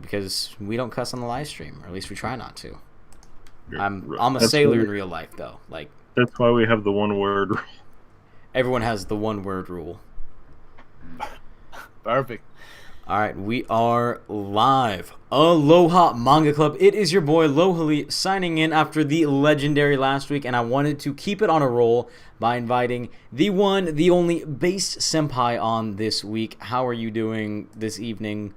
because we don't cuss on the live stream, or at least we try not to. Right. I'm a sailor in real life, though. Like, that's why we have the one word. everyone has the one word rule. Perfect. All right, we are live. Aloha Manga Club. It is your boy Lohali signing in after the legendary last week, and I wanted to keep it on a roll by inviting the one, the only Based Sempai on this week. How are you doing this evening?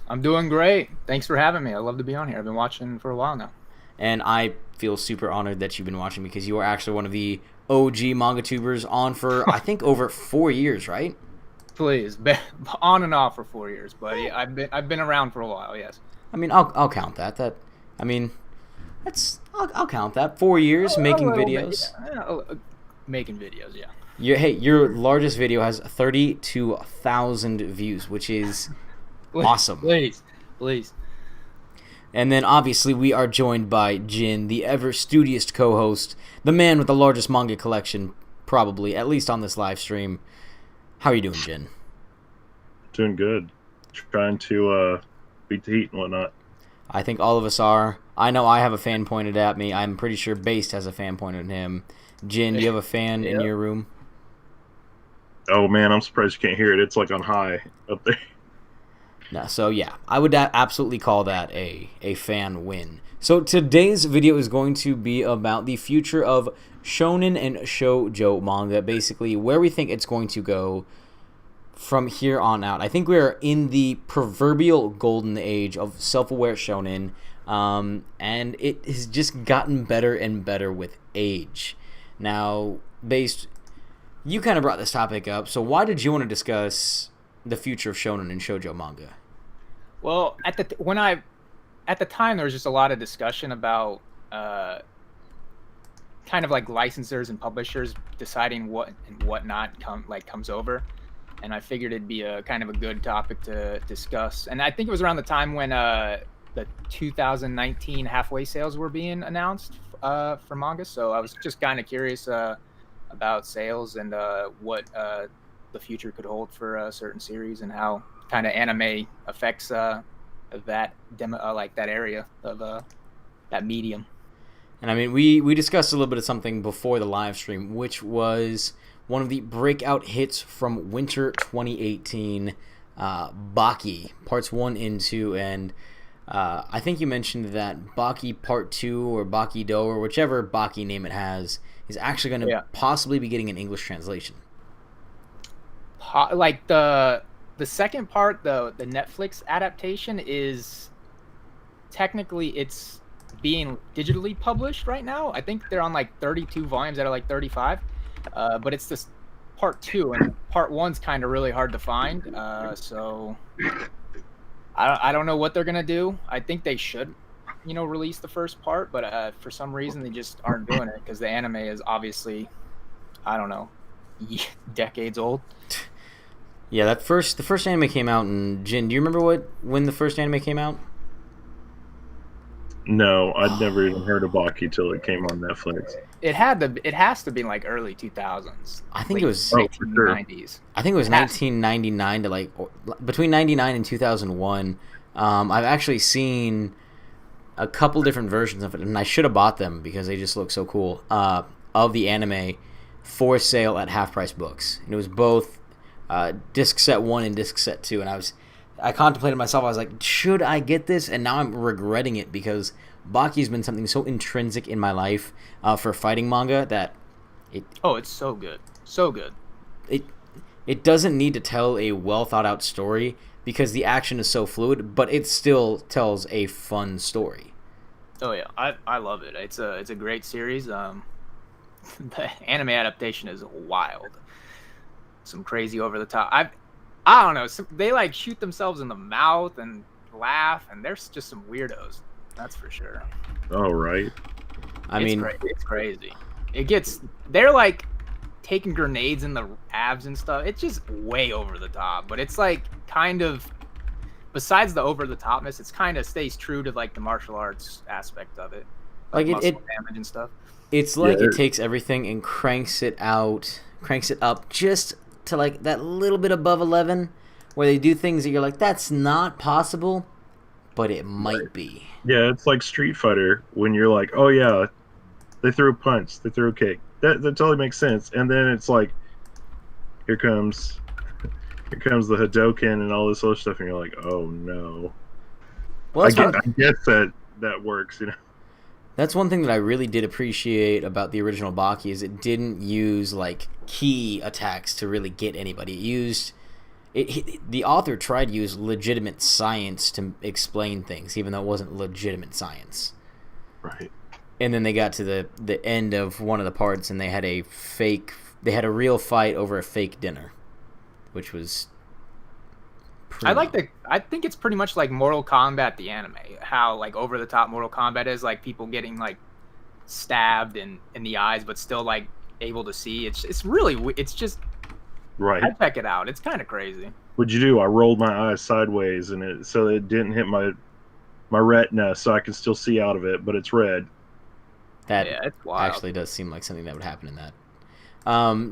I'm doing great. Thanks for having me. I love to be on here. I've been watching for a while now. And I feel super honored that you've been watching because you are actually one of the OG manga tubers on for, I think, over 4 years, right? Please, been on and off for 4 years, but yeah, I've been around for a while. Yes. I mean, I'll count that. I'll count that. 4 years making videos. Making videos, yeah. Your largest video has 32,000 views, which is awesome. Please. And then obviously we are joined by Jin, the ever studious co-host, the man with the largest manga collection, probably, at least on this live stream. How are you doing, Jin? Doing good. Trying to beat the heat and whatnot. I think all of us are. I know I have a fan pointed at me. I'm pretty sure Based has a fan pointed at him. Jin, do you have a fan in your room? Oh man, I'm surprised you can't hear it. It's like on high up there. No, so yeah, I would absolutely call that a fan win. So today's video is going to be about the future of shonen and shoujo manga, basically where we think it's going to go from here on out. I think we're in the proverbial golden age of self-aware shonen, and it has just gotten better and better with age. Now, Based, you kind of brought this topic up, so why did you want to discuss the future of shonen and shoujo manga? Well, at the time there was just a lot of discussion about kind of like licensors and publishers deciding what and what not comes over, and I figured it'd be a kind of a good topic to discuss. And I think it was around the time when the 2019 halfway sales were being announced for manga, so I was just kind of curious about sales and what the future could hold for a certain series and how kind of anime affects that demo, like that area of that medium. And I mean, we discussed a little bit of something before the live stream, which was one of the breakout hits from winter 2018, Baki Parts 1 and 2, and I think you mentioned that Baki Part 2 or Baki Do or whichever Baki name it has is actually going to possibly be getting an English translation. Like the second part, though, the Netflix adaptation is technically it's being digitally published right now. I think they're on like 32 volumes out of like 35, but it's this part 2, and part 1's kind of really hard to find. So I don't know what they're gonna do. I think they should, release the first part, but for some reason they just aren't doing it because the anime is obviously, I don't know, decades old. Yeah, the first anime came out in Jin. Do you remember when the first anime came out? No, I'd never even heard of Baki till it came on Netflix. It has to be like early 2000s. I think it was 1990s. I think it was 1999 to between 99 and 2001. I've actually seen a couple different versions of it, and I should have bought them because they just look so cool. Of the anime for sale at Half Price Books, and it was both disc set 1 and disc set 2, and I contemplated myself. I was like, should I get this? And now I'm regretting it because Baki's been something so intrinsic in my life for fighting manga that it's so good, so good. It doesn't need to tell a well thought out story because the action is so fluid, but it still tells a fun story. Oh yeah, I love it. It's a great series. The anime adaptation is wild. Some crazy over the top. I don't know. They like shoot themselves in the mouth and laugh, and there's just some weirdos. That's for sure. Oh right. It's crazy. They're like taking grenades in the abs and stuff. It's just way over the top, but it's like kind of, besides the over the topness, it's kind of stays true to like the martial arts aspect of it, like muscle damage and stuff. It's like it takes everything and cranks it up just to like that little bit above 11, where they do things that you're like, that's not possible, but it might be. Yeah, it's like Street Fighter when you're like, oh yeah, they threw a punch, they threw a kick. That totally makes sense. And then it's like, here comes the Hadoken and all this other stuff, and you're like, oh no. Well, I guess that works, you know. That's one thing that I really did appreciate about the original Baki is it didn't use like key attacks to really get anybody. It used the author tried to use legitimate science to explain things, even though it wasn't legitimate science. Right. And then they got to the end of one of the parts, and they had a real fight over a fake dinner, which was. I think it's pretty much like Mortal Kombat, the anime. How like over the top Mortal Kombat is, like people getting like stabbed in the eyes, but still like able to see. It's just right. I check it out. It's kind of crazy. What'd you do? I rolled my eyes sideways, and so it didn't hit my retina, so I can still see out of it, but it's red. That it's wild. Actually does seem like something that would happen in that.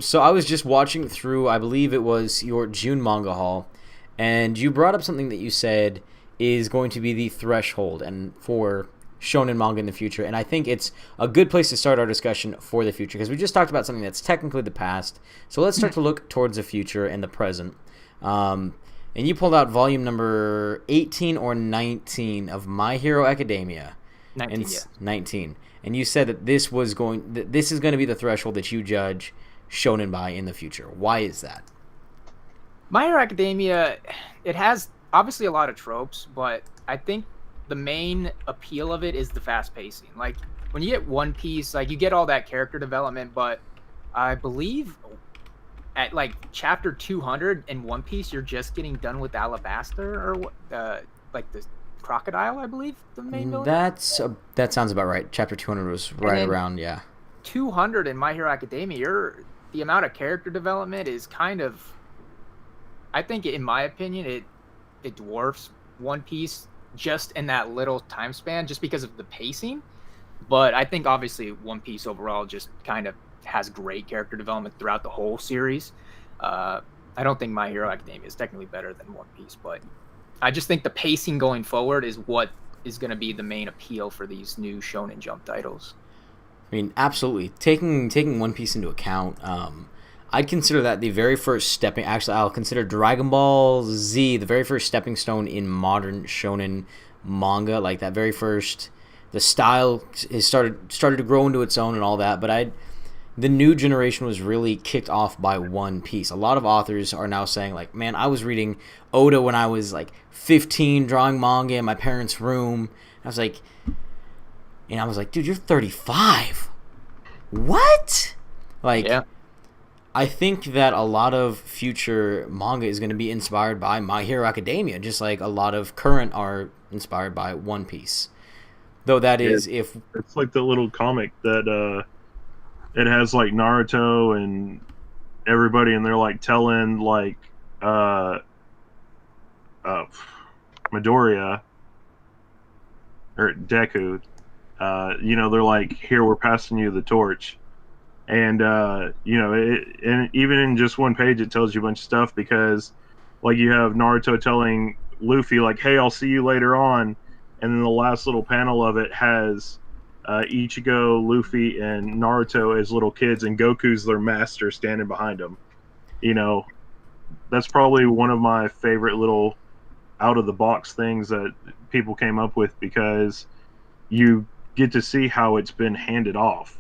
So I was just watching through, I believe it was your June manga haul, and you brought up something that you said is going to be the threshold and for shonen manga in the future, and I think it's a good place to start our discussion for the future, because we just talked about something that's technically the past, so let's start to look towards the future and the present. And you pulled out volume number 18 or 19 of My Hero Academia. 19. And you said that this is going to be the threshold that you judge shonen by in the future. Why is that? My Hero Academia, it has obviously a lot of tropes, but I think the main appeal of it is the fast pacing. Like when you get One Piece, like you get all that character development, but I believe at like chapter 200 in One Piece, you're just getting done with Alabaster or like the crocodile, I believe, the main villain. That sounds about right. Chapter 200 was right around, yeah. 200 in My Hero Academia, the amount of character development is kind of, I think in my opinion, it dwarfs One Piece just in that little time span, just because of the pacing. But I think obviously One Piece overall just kind of has great character development throughout the whole series. I don't think My Hero Academia is technically better than One Piece, but I just think the pacing going forward is what is going to be the main appeal for these new Shonen Jump titles. I mean, absolutely. Taking One Piece into account, I'd consider that the very first stepping. Actually, I'll consider Dragon Ball Z the very first stepping stone in modern shonen manga. Like that very first, the style has started to grow into its own and all that. But the new generation was really kicked off by One Piece. A lot of authors are now saying, like, man, I was reading Oda when I was like 15, drawing manga in my parents' room. I was like, dude, you're 35. What? Like, yeah. I think that a lot of future manga is going to be inspired by My Hero Academia, just like a lot of current are inspired by One Piece. Though that is if it's like the little comic that it has like Naruto and everybody, and they're like telling like Midoriya or Deku, they're like, here, we're passing you the torch. And, and even in just one page, it tells you a bunch of stuff, because like you have Naruto telling Luffy like, hey, I'll see you later on. And then the last little panel of it has Ichigo, Luffy, and Naruto as little kids, and Goku's their master standing behind them. That's probably one of my favorite little out of the box things that people came up with, because you get to see how it's been handed off,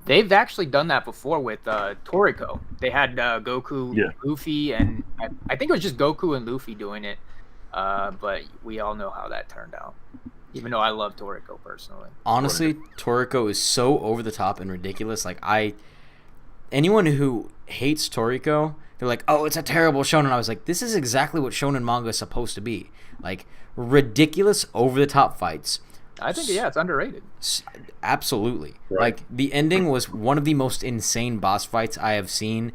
They've actually done that before with Toriko. They had Goku, Luffy, and I think it was just Goku and Luffy doing it. But we all know how that turned out. Even though I love Toriko personally. Honestly, Toriko is so over the top and ridiculous. Like anyone who hates Toriko, they're like, "Oh, it's a terrible shonen." I was like, "This is exactly what shonen manga is supposed to be. Like ridiculous, over the top fights." I think it's underrated. Absolutely. Right. Like the ending was one of the most insane boss fights I have seen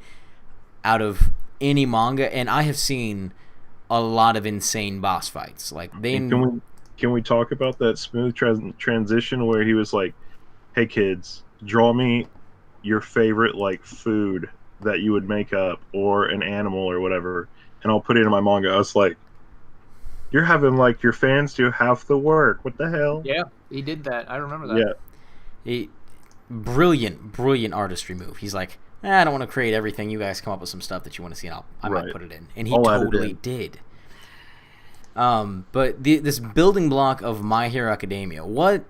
out of any manga, and I have seen a lot of insane boss fights. Like Can we talk about that smooth transition where he was like, "Hey kids, draw me your favorite like food that you would make up, or an animal or whatever, and I'll put it in my manga." I was like, You're having like your fans do half the work. What the hell? Yeah, he did that. I remember that. Yeah. Brilliant artistry move. He's like, I don't want to create everything. You guys come up with some stuff that you want to see, and I might put it in. And he totally did. But this building block of My Hero Academia, what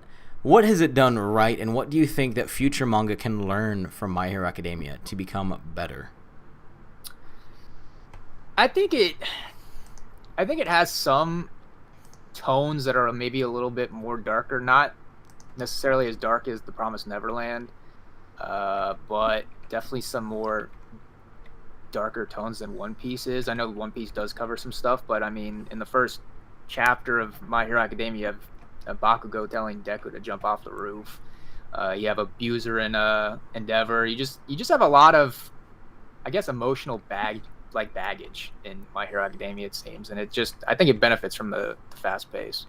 has it done right, and what do you think that future manga can learn from My Hero Academia to become better? I think it has some tones that are maybe a little bit more darker, not necessarily as dark as The Promised Neverland, but definitely some more darker tones than One Piece is. I know One Piece does cover some stuff, but I mean, in the first chapter of My Hero Academia, you have a Bakugo telling Deku to jump off the roof. You have Abuser in Endeavor. You just have a lot of, I guess, emotional baggage in My Hero Academia, it seems, and I think it benefits from the fast pace.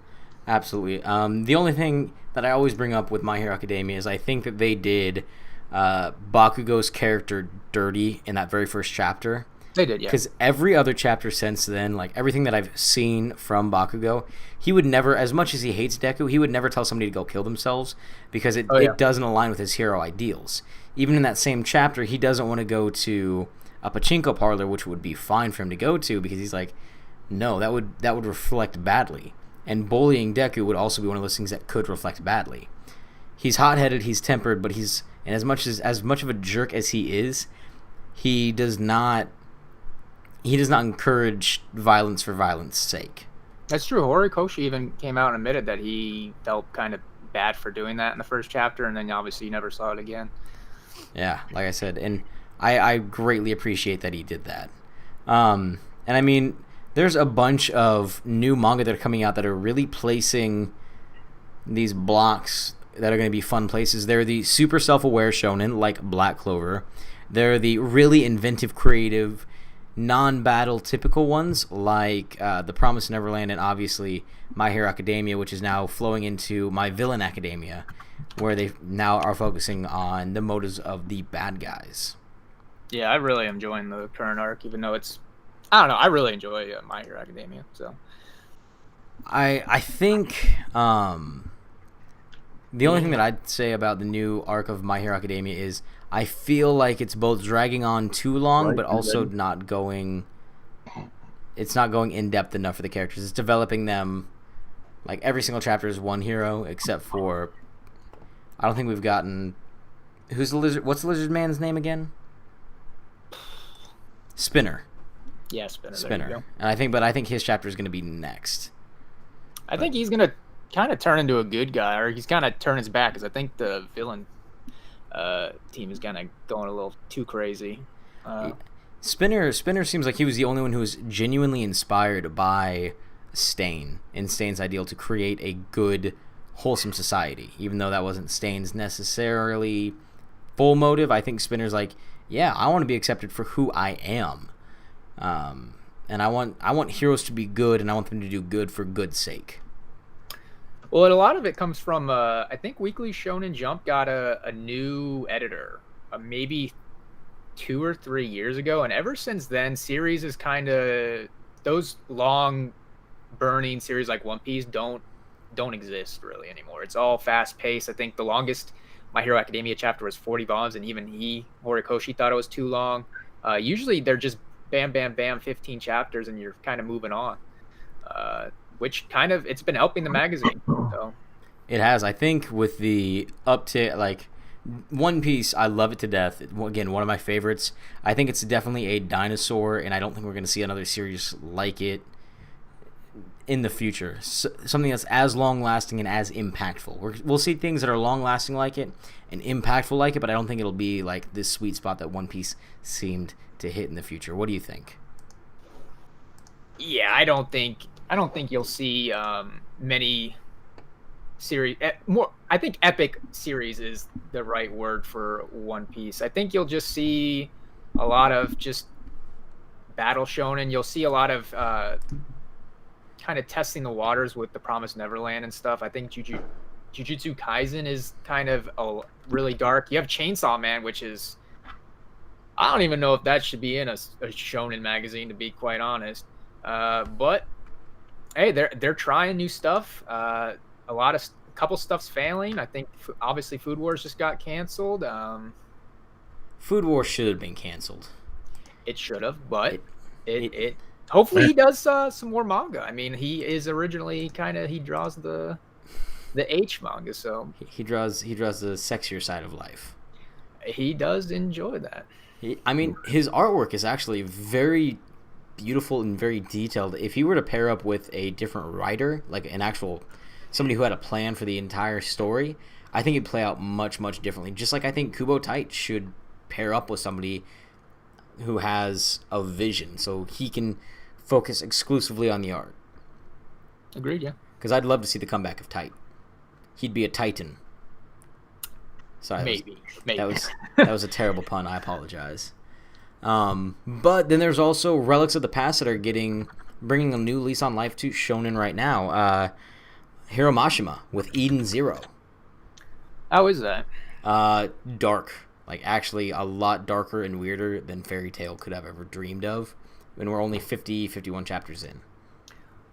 Absolutely. The only thing that I always bring up with My Hero Academia is I think that they did Bakugo's character dirty in that very first chapter. They did, yeah. Because every other chapter since then, like everything that I've seen from Bakugo, he would never, as much as he hates Deku, he would never tell somebody to go kill themselves because it doesn't align with his hero ideals. Even in that same chapter, he doesn't want to go to a pachinko parlor, which would be fine for him to go to, because he's like, no, that would reflect badly. And bullying Deku would also be one of those things that could reflect badly. He's hot-headed, he's tempered, but and as much of a jerk as he is, he does not encourage violence for violence sake. That's true. Horikoshi even came out and admitted that he felt kind of bad for doing that in the first chapter, and then obviously you never saw it again. Yeah, like I said, and I greatly appreciate that he did that. And I mean, there's a bunch of new manga that are coming out that are really placing these blocks that are going to be fun places. They're the super self-aware shonen, like Black Clover. They're the really inventive, creative, non-battle typical ones, like The Promised Neverland, and obviously My Hero Academia, which is now flowing into My Villain Academia, where they now are focusing on the motives of the bad guys. Yeah, I really am enjoying the current arc, even though I don't know, I really enjoy My Hero Academia. So I think the only thing that I'd say about the new arc of My Hero Academia is I feel like it's both dragging on too long, but also not going in depth enough for the characters. It's developing them, like every single chapter is one hero, except for I don't think we've gotten who's the lizard. What's the lizard man's name again? Spinner. Yeah, Spinner. Spinner. And I think his chapter is going to be next. I think he's going to kind of turn into a good guy, or he's kind of turn his back, because I think the villain team is kind of going a little too crazy. Spinner seems like he was the only one who was genuinely inspired by Stain and Stain's ideal to create a good, wholesome society. Even though that wasn't Stain's necessarily full motive, I think Spinner's like, yeah, I want to be accepted for who I am, and I want heroes to be good, and I want them to do good for good's sake. Well, a lot of it comes from, I think Weekly Shonen Jump got a new editor, maybe 2 or 3 years ago, and ever since then, series is kind of, those long burning series like One Piece don't exist really anymore. It's all fast paced. I think the longest My Hero Academia chapter was 40 volumes, and even Horikoshi, thought it was too long. Usually they're just bam, bam, bam, 15 chapters, and you're kind of moving on. Which kind of, it's been helping the magazine. So it has. I think with the uptick, like One Piece, I love it to death. Again, one of my favorites. I think it's definitely a dinosaur, and I don't think we're going to see another series like it in the future. Something that's as long-lasting and as impactful. We'll see things that are long-lasting like it and impactful like it, but I don't think it'll be like this sweet spot that One Piece seemed to hit in the future. What do you think? Yeah, I don't think you'll see many series. More, I think epic series is the right word for One Piece. I think you'll just see a lot of just battle shonen. You'll see a lot of kind of testing the waters with The Promised Neverland and stuff. I think Jujutsu Kaisen is kind of really dark. You have Chainsaw Man, which is, I don't even know if that should be in a shonen magazine, to be quite honest. But Hey, they're trying new stuff. A couple stuff's failing. I think obviously Food Wars just got canceled. Food Wars should have been canceled. It should have, but It- it hopefully he does some more manga. I mean, he is originally he draws the H manga, so He draws the sexier side of life. he does enjoy that. I mean, his artwork is actually very beautiful and very detailed. If he were to pair up with a different writer, like an actual somebody who had a plan for the entire story, I think it'd play out much, much differently. Just like I think Kubo Tite should pair up with somebody who has a vision, so he can focus exclusively on the art. Agreed, yeah. Because I'd love to see the comeback of Tite. He'd be a titan. Sorry, Maybe. that was a terrible pun. I apologize. But then there's also relics of the past that are bringing a new lease on life to shonen right now. Hiro Mashima with Eden Zero. How is that? Dark, like actually a lot darker and weirder than Fairy Tail could have ever dreamed of. And we're only 51 chapters in.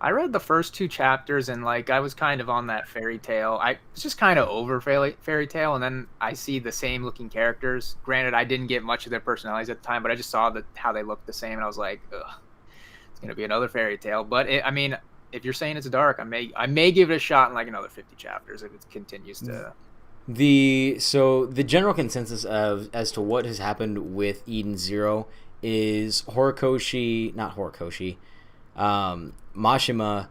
I read the first 2 chapters and I was kind of on that Fairy Tail. I was just kind of over Fairy Tail, and then I see the same looking characters. Granted, I didn't get much of their personalities at the time, but I just saw how they looked the same, and I was like, ugh, it's gonna be another Fairy Tail. But I mean, if you're saying it's dark, I may give it a shot in another 50 chapters if it continues to. The general consensus as to what has happened with Eden Zero is Mashima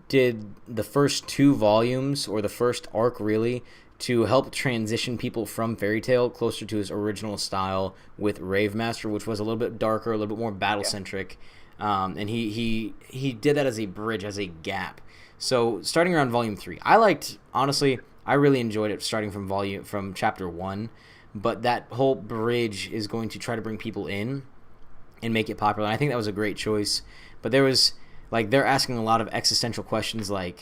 did the first 2 volumes, or the first arc really, to help transition people from Fairy Tail closer to his original style with Rave Master, which was a little bit darker, a little bit more battle centric. And he did that as a bridge, as a gap. So starting around volume 3, I really enjoyed it starting from chapter 1, but that whole bridge is going to try to bring people in and make it popular. And I think that was a great choice. But there was they're asking a lot of existential questions, what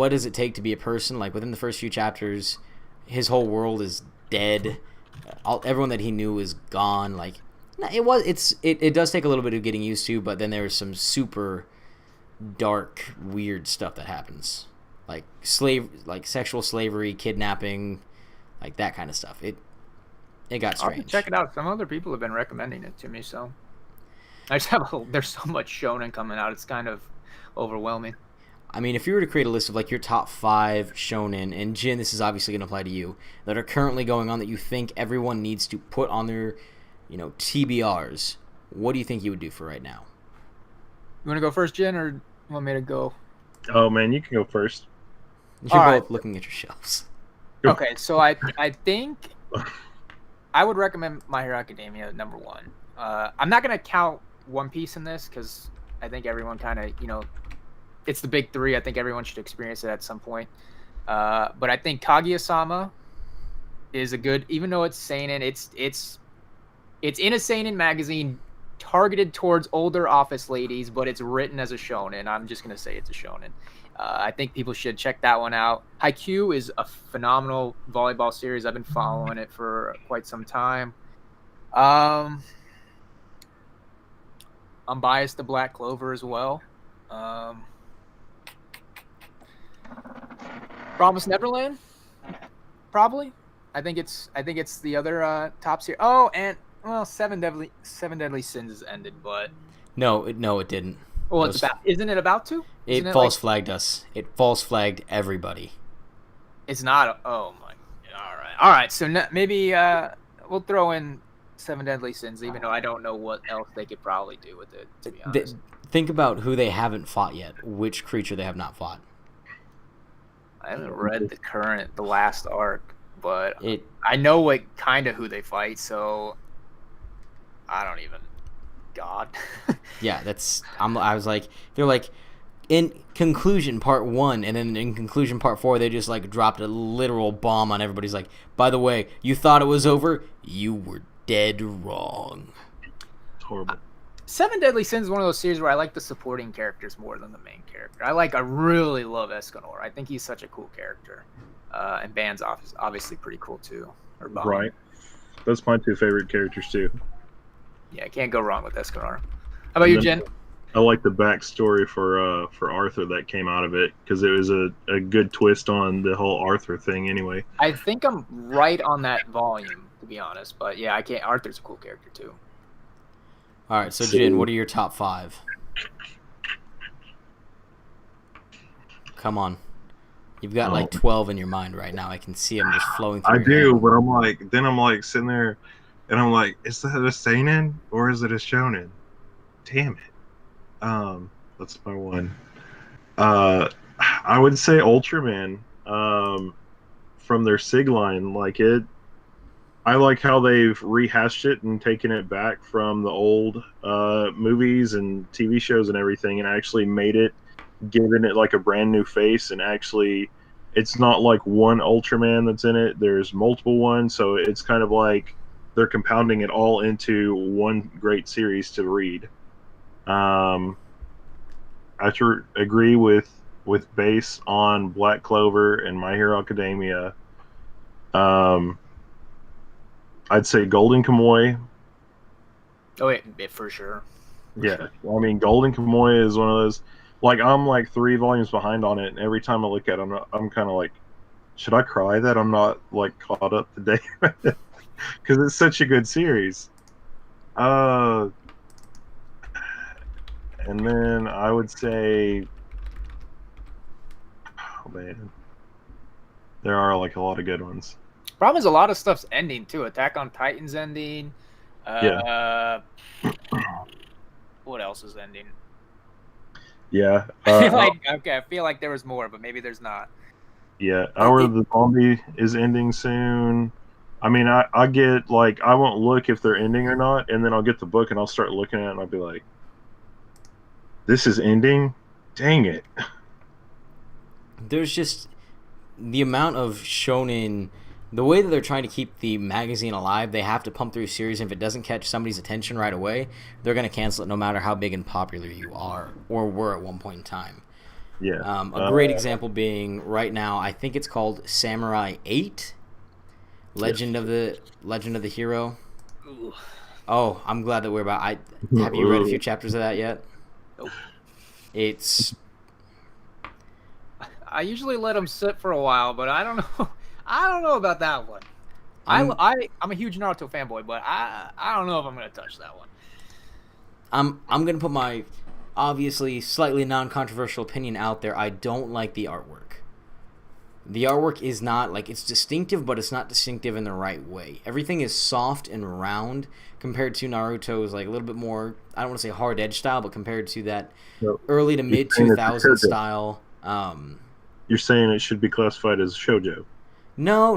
does it take to be a person? Within the first few chapters, his whole world is dead. Everyone that he knew is gone. It does take a little bit of getting used to, but then there's some super dark, weird stuff that happens, sexual slavery, kidnapping, that kind of stuff. It got strange. I'll check it out. Some other people have been recommending it to me, so there's so much shonen coming out. It's kind of overwhelming. I mean, if you were to create a list of your top 5 shonen, and Jin, this is obviously going to apply to you, that are currently going on that you think everyone needs to put on their, TBRs, what do you think you would do for right now? You want to go first, Jin, or you want me to go? Oh man, you can go first. You're both looking at your shelves. Okay, so I think I would recommend My Hero Academia #1. I'm not going to count One Piece in this because I think everyone kind of, it's the big 3. I think everyone should experience it at some point. But I think Kaguya-sama is a good, even though it's seinen, it's in a seinen magazine targeted towards older office ladies, but it's written as a shonen. I'm just going to say it's a shonen. I think people should check that one out. Haikyuu is a phenomenal volleyball series. I've been following it for quite some time. I'm biased to Black Clover as well. Promised Neverland, probably. I think it's the other top series. Oh, and Seven Deadly Sins has ended, but no, it didn't. Well, isn't it about to? It false flagged us. It false flagged everybody. It's not. Oh my. All right. So maybe we'll throw in Seven Deadly Sins, even though I don't know what else they could probably do with it. To be honest, think about who they haven't fought yet. Which creature they have not fought. I haven't read the last arc, but I know who they fight. So I don't even. God. Yeah, I was like, they're like, in conclusion part 1, and then in conclusion part 4, they just dropped a literal bomb on everybody's like, by the way, you thought it was over? You were dead wrong. It's horrible. Seven Deadly Sins is one of those series where I like the supporting characters more than the main character. I really love Escanor. I think he's such a cool character. And Ban's obviously pretty cool too. Right. Those are my 2 favorite characters too. Yeah, can't go wrong with Escanor. How about you, Jen? I like the backstory for Arthur that came out of it because it was a good twist on the whole Arthur thing. Anyway, I think I'm right on that volume, to be honest. But yeah, I can't. Arthur's a cool character too. All right, so Jin, what are your top 5? Come on. You've got like 12 in your mind right now. I can see them just flowing through I your do, head. but I'm like sitting there, and I'm like, is that a seinen or is it a shonen? Damn it. That's my one. I would say Ultraman. From their Sig line, like it. I like how they've rehashed it and taken it back from the old movies and TV shows and everything, and actually made it, given it like a brand new face, and actually, it's not like one Ultraman that's in it. There's multiple ones, so it's kind of like they're compounding it all into one great series to read. Um, I have to agree with base on Black Clover and My Hero Academia. Um, I'd say Golden Kamuy. Oh wait, for sure. Yeah, I mean Golden Kamuy is one of those. Like I'm like 3 volumes behind on it, and every time I look at it, I'm kind of like, should I cry that I'm not like caught up to date? Because it's such a good series. Uh, and then I would say, oh man, there are like a lot of good ones. Problem is, a lot of stuff's ending too. Attack on Titan's ending. Yeah. What else is ending? Yeah. I feel like there was more, but maybe there's not. Yeah, Hour of the Zombie is ending soon. I mean, I get like I won't look if they're ending or not, and then I'll get the book and I'll start looking at it and I'll be like, "This is ending? Dang it!" There's just the amount of shonen, the way that they're trying to keep the magazine alive. They have to pump through a series, and if it doesn't catch somebody's attention right away, they're going to cancel it, no matter how big and popular you are or were at one point in time. Yeah. A great example being right now, I think it's called Samurai 8, Legend of the Hero. Ooh. Oh, I'm glad that we're about. Have you read a few chapters of that yet? Nope. It's. I usually let them sit for a while, but I don't know. I don't know about that one. I'm a huge Naruto fanboy, but I don't know if I'm gonna touch that one. I'm gonna put my obviously slightly non-controversial opinion out there. I don't like the artwork. The artwork is not like, it's distinctive, but it's not distinctive in the right way. Everything is soft and round compared to Naruto's like a little bit more, I don't want to say hard edge style, but compared to that early to mid 2000s style. You're saying it should be classified as shoujo? No.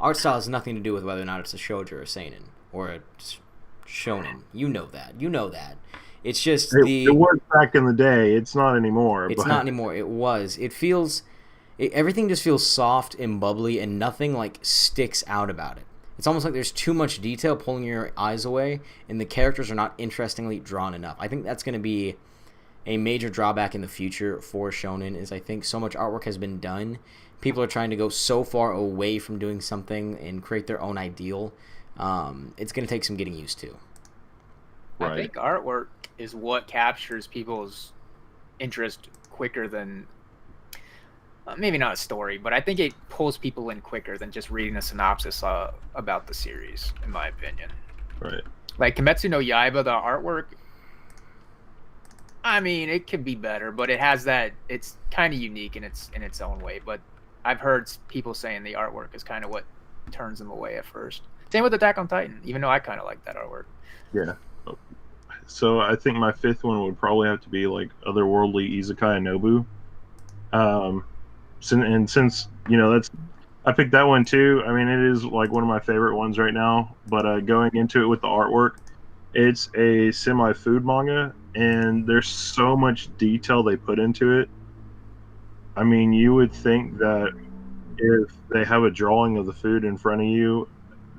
Art style has nothing to do with whether or not it's a shoujo or a seinen or a shonen. You know that. It's just it was back in the day. It's not anymore. It's not anymore. It was. Everything just feels soft and bubbly, and nothing like sticks out about it. It's almost like there's too much detail pulling your eyes away, and the characters are not interestingly drawn enough. I think that's going to be a major drawback in the future for shonen. Is I think so much artwork has been done. People are trying to go so far away from doing something and create their own ideal. It's going to take some getting used to. Right. I think artwork is what captures people's interest quicker than maybe not a story, but I think it pulls people in quicker than just reading a synopsis about the series, in my opinion. Right. Like Kimetsu no Yaiba, the artwork, I mean, it could be better, but it has that, it's kind of unique in its own way. But I've heard people saying the artwork is kind of what turns them away at first. Same with Attack on Titan, even though I kind of like that artwork. Yeah. So I think my 5th one would probably have to be like Otherworldly Izakaya Nobu. Since I picked that one too. I mean, it is like one of my favorite ones right now. But going into it with the artwork, it's a semi-food manga, and there's so much detail they put into it. I mean, you would think that if they have a drawing of the food in front of you,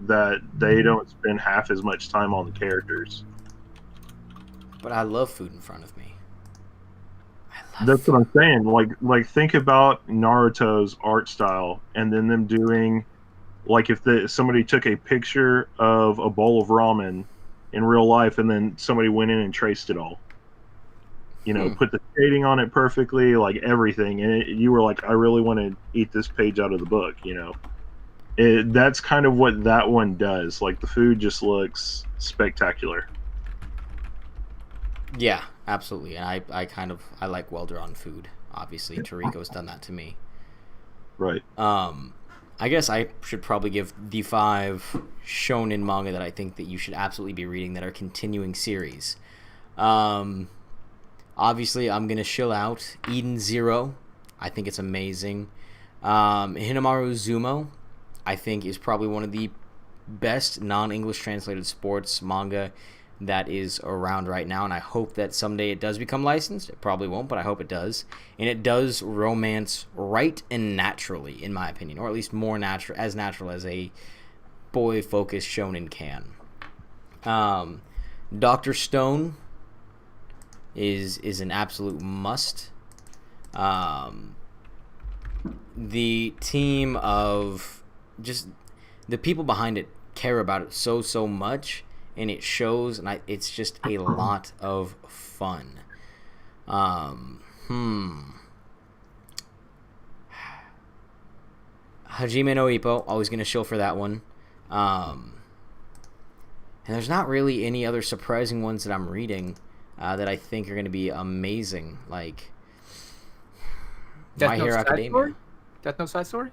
that they don't spend half as much time on the characters. But I love food in front of me. That's what I'm saying. Like think about Naruto's art style, and then them doing, like if somebody took a picture of a bowl of ramen in real life, and then somebody went in and traced it all. You know, put the shading on it perfectly, like everything, and you were like, I really want to eat this page out of the book. You know, that's kind of what that one does. Like the food just looks spectacular. Yeah, absolutely. And I like well drawn food. Obviously, Toriko's done that to me. Right. I guess I should probably give the 5 shonen manga that I think that you should absolutely be reading that are continuing series. Obviously, I'm gonna shill out Eden Zero. I think it's amazing. Hinamaru Zumo, I think, is probably one of the best non-English translated sports manga that is around right now, and I hope that someday it does become licensed. It probably won't, but I hope it does. And it does romance right and naturally, in my opinion, or at least more natural as a boy-focused shonen can. Dr. Stone is an absolute must. The team of just the people behind it care about it so much, and it shows, and it's just a lot of fun. Hajime no Ippo, always gonna shill for that one. And there's not really any other surprising ones that I'm reading that I think are gonna be amazing. Like My Hero Academia. Story? Death Note side story?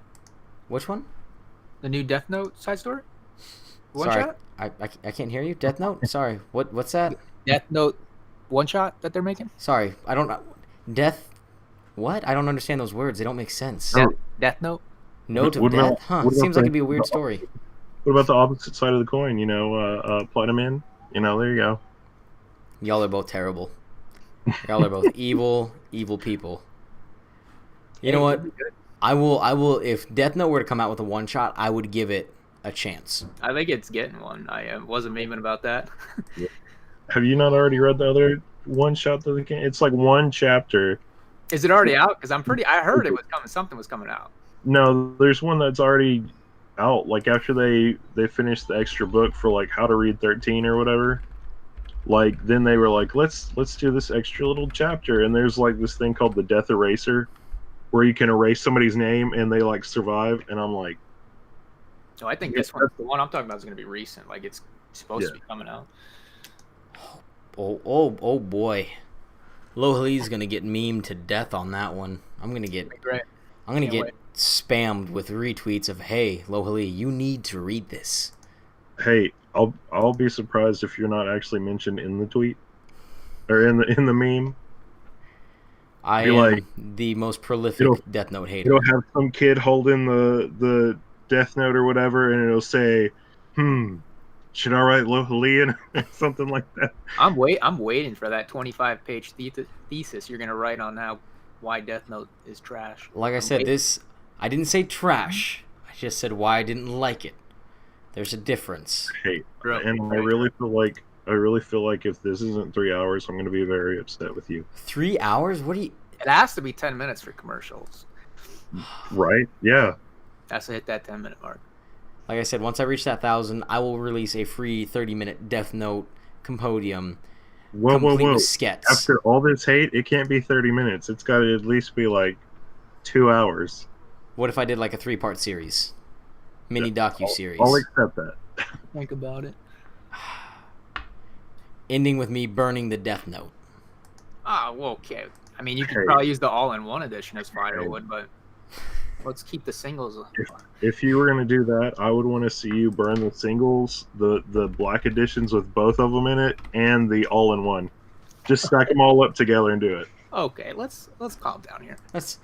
Which one? The new Death Note side story? One Sorry, shot? I can't hear you. Death Note? Sorry. What's that? Death Note one shot that they're making? Sorry. I don't know. Death what? I don't understand those words. They don't make sense. Death Note? Note of What about- death? Huh. what about Seems like the- it'd be a weird story. What about the opposite side of the coin? You know, Platinum In. You know, there you go. Y'all are both terrible. Y'all are both evil people. You know what? I will if Death Note were to come out with a one shot, I would give it a chance. I think it's getting one. I wasn't memeing about that. Have you not already read the other one shot that they can? It's like one chapter. Is it already out? Because I heard it was coming. Something was coming out. No, there's one that's already out. Like after they finished the extra book for like How to Read 13 or whatever. Like then they were like, let's do this extra little chapter, and there's like this thing called the Death Eraser, where you can erase somebody's name and they like survive. And I'm like, No, I think this one, the one I'm talking about, is going to be recent. Like it's supposed to be coming out. Oh boy. Lohali's gonna get memed to death on that one. I'm gonna get spammed with retweets of, hey, Lohali, you need to read this. hey, I'll be surprised if you're not actually mentioned in the tweet or in the meme. I am like, the most prolific Death Note hater. You'll have some kid holding the Death Note or whatever, and it'll say, should I write Lohali or something like that? I'm waiting for that 25-page thesis you're gonna write on why Death Note is trash. Like I said, I didn't say trash. I just said why I didn't like it. There's a difference. Hey, and I really feel like if this isn't 3 hours, I'm going to be very upset with you. 3 hours? What do you? It has to be 10 minutes for commercials. Right? Yeah. Has to hit that 10-minute mark. Like I said, once I reach that 1,000, I will release a free 30-minute Death Note compendium. Whoa. With skets. After all this hate, it can't be 30 minutes. It's got to at least be like 2 hours. What if I did like a 3-part series? Mini docu-series. I'll accept that. Think about it. Ending with me burning the Death Note. Ah, well, okay. I mean, you could probably use the all-in-one edition as firewood, but let's keep the singles. If you were going to do that, I would want to see you burn the singles, the black editions with both of them in it, and the all-in-one. Just stack them all up together and do it. Okay, let's calm down here. Let's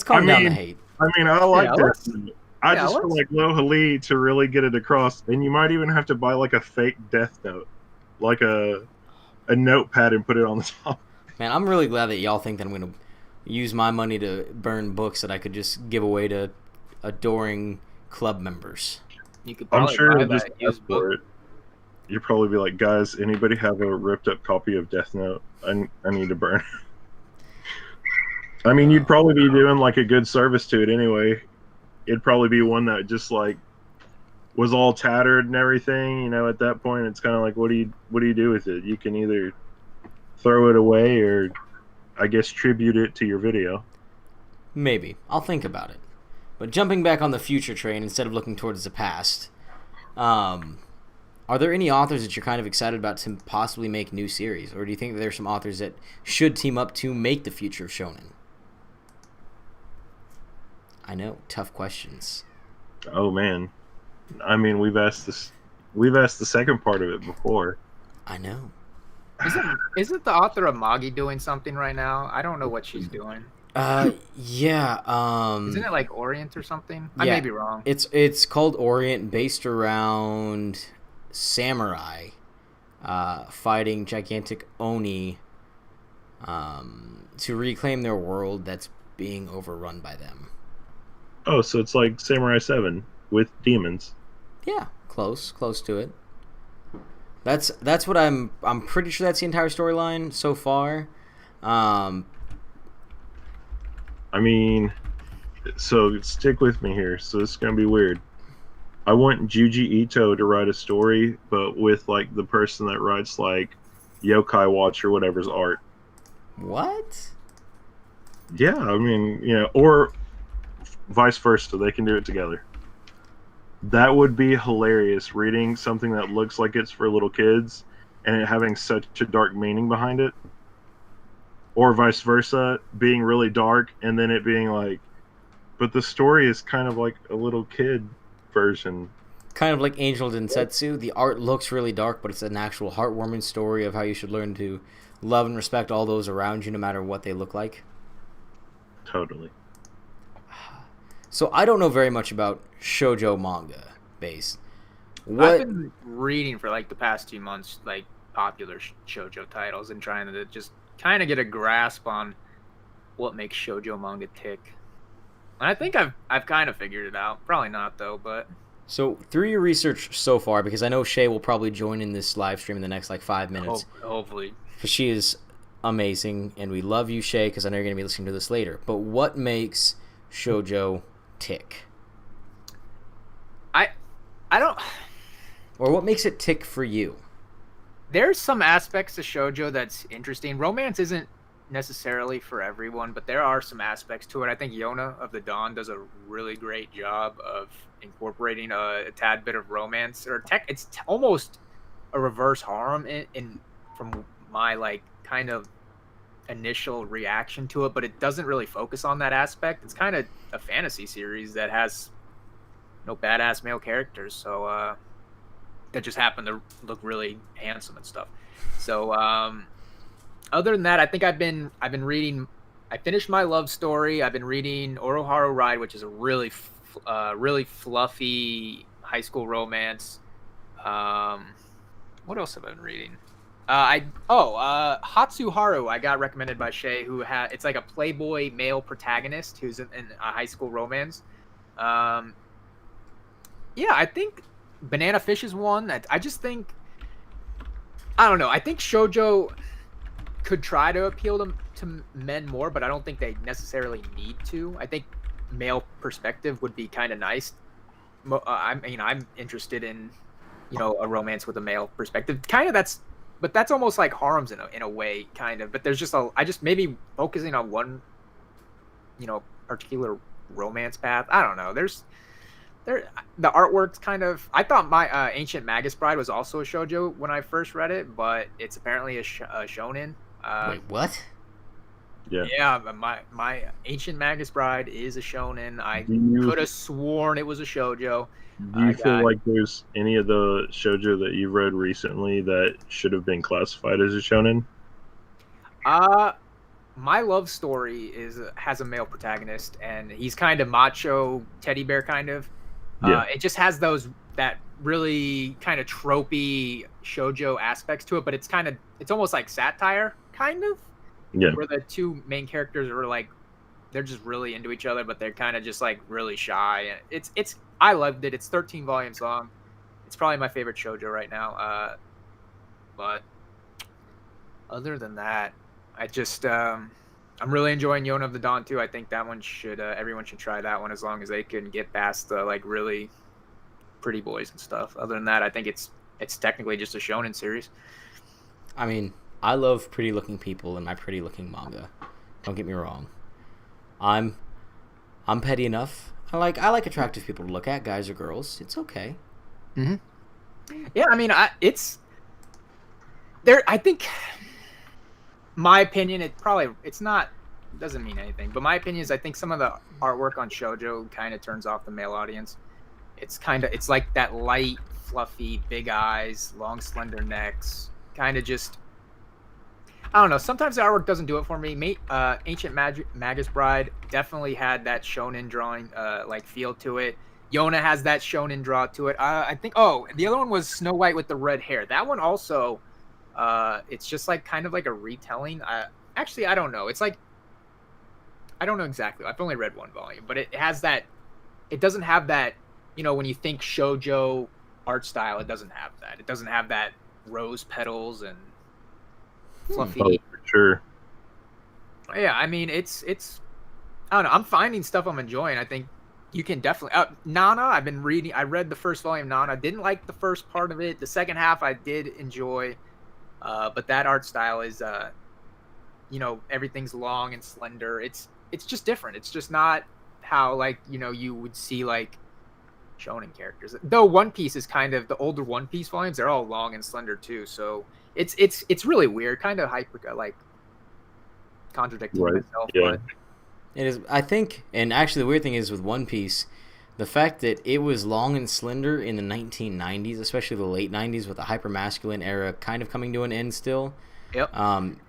calm down the hate. I mean, I like this. I Yeah, just feel like Lohali to really get it across, and you might even have to buy like a fake Death Note, like a notepad, and put it on the top. Man, I'm really glad that y'all think that I'm going to use my money to burn books that I could just give away to adoring club members. You could I'm probably sure buy you'll just that ask used for book. it. You'll probably be like, guys, anybody have a ripped up copy of Death Note? I need to burn. I mean, you'd probably be doing like a good service to it anyway. It'd probably be one that just like was all tattered and everything. You know, at that point, it's kind of like, what do you do with it? You can either throw it away or, I guess, tribute it to your video. Maybe. I'll think about it. But jumping back on the future train instead of looking towards the past, are there any authors that you're kind of excited about to possibly make new series? Or do you think that there's some authors that should team up to make the future of shonen? I know, tough questions. Oh man, I mean, we've asked the second part of it before. I know. Isn't the author of Magi doing something right now? I don't know what she's doing. Yeah. Isn't it like Orient or something? Yeah, I may be wrong. It's called Orient, based around samurai fighting gigantic oni to reclaim their world that's being overrun by them. Oh, so it's like Samurai 7 with demons. Yeah, close to it. That's what I'm pretty sure that's the entire storyline so far. I mean, so stick with me here. So this is gonna be weird. I want Juji Ito to write a story, but with like the person that writes like Yokai Watch or whatever's art. What? Yeah, I mean, you know, or vice versa. They can do it together. That would be hilarious, reading something that looks like it's for little kids and it having such a dark meaning behind it. Or vice versa, being really dark and then it being like, but the story is kind of like a little kid version. Kind of like Angel Densetsu. The art looks really dark, but it's an actual heartwarming story of how you should learn to love and respect all those around you no matter what they look like. Totally. So I don't know very much about shoujo manga base. I've been reading for like the past 2 months like popular shoujo titles and trying to just kind of get a grasp on what makes shoujo manga tick. And I think I've kind of figured it out. Probably not though, but so through your research so far, because I know Shay will probably join in this live stream in the next like 5 minutes. Hopefully. Because she is amazing, and we love you, Shay, because I know you're going to be listening to this later. But what makes shoujo tick? I don't... Or what makes it tick for you? There's some aspects of shoujo that's interesting. Romance isn't necessarily for everyone, but there are some aspects to it. I think Yona of the Dawn does a really great job of incorporating a tad bit of romance, or it's almost a reverse harem in from my like kind of initial reaction to it, but it doesn't really focus on that aspect. It's kind of a fantasy series that has no badass male characters, so that just happen to look really handsome and stuff. So other than that, I think I've been reading. I finished My Love Story. I've been reading Oroharu Ride, which is a really fluffy high school romance. What else have I been reading? Hatsuharu. I got recommended by Shay, it's like a playboy male protagonist who's in a high school romance. Yeah, I think Banana Fish is one. I just think, I don't know. I think shoujo could try to appeal to men more, but I don't think they necessarily need to. I think male perspective would be kind of nice. I'm interested in, a romance with a male perspective. Kind of but that's almost like harems in a way, kind of. But there's just I just maybe focusing on one, particular romance path. I don't know. The artwork's kind of. I thought my Ancient Magus Bride was also a shoujo when I first read it, but it's apparently a shonen. Wait, what? Yeah, my Ancient Magus Bride is a shonen. I could have sworn it was a shoujo. Do you feel like there's any of the shoujo that you've read recently that should have been classified as a shonen? My Love Story has a male protagonist, and he's kind of macho teddy bear kind of. Yeah. It just has that really kind of tropey shoujo aspects to it, but it's almost like satire, kind of. Yeah. Where the two main characters are like, they're just really into each other, but they're kind of just like really shy. And I loved it. It's 13 volumes long. It's probably my favorite shoujo right now. But other than that, I just I'm really enjoying Yona of the Dawn too. I think that one everyone should try that one, as long as they can get past the like really pretty boys and stuff. Other than that, I think it's technically just a shonen series. I mean, I love pretty looking people in my pretty looking manga. Don't get me wrong. I'm petty enough. I like attractive people to look at, guys or girls. It's okay. Mm-hmm. Yeah, I mean, it's there. I think my opinion, it's not, doesn't mean anything, but my opinion is I think some of the artwork on shoujo kind of turns off the male audience. It's like that light, fluffy, big eyes, long, slender necks, kind of just, I don't know. Sometimes the artwork doesn't do it for me. Ancient Magus Bride definitely had that shonen drawing like feel to it. Yona has that shonen draw to it. I think. Oh, the other one was Snow White with the red hair. That one also, it's just like kind of like a retelling. Actually, I don't know. It's like, I don't know exactly. I've only read one volume, but it has that. It doesn't have that. You know, when you think shoujo art style, it doesn't have that. It doesn't have that rose petals and fluffy. Oh, for sure. Yeah, I mean, it's. I don't know. I'm finding stuff I'm enjoying. I think you can definitely. Nana, I've been reading. I read the first volume. Nana, didn't like the first part of it. The second half, I did enjoy. But that art style is, you know, everything's long and slender. It's just different. It's just not how, like, you know, you would see like shonen characters. Though One Piece is kind of, the older One Piece volumes, they're all long and slender too. So it's really weird, kind of hyper, like contradicting myself. Yeah. But It is, I think, and actually the weird thing is with One Piece, the fact that it was long and slender in the 1990s, especially the late 90s, with the hyper-masculine era kind of coming to an end still. Yep.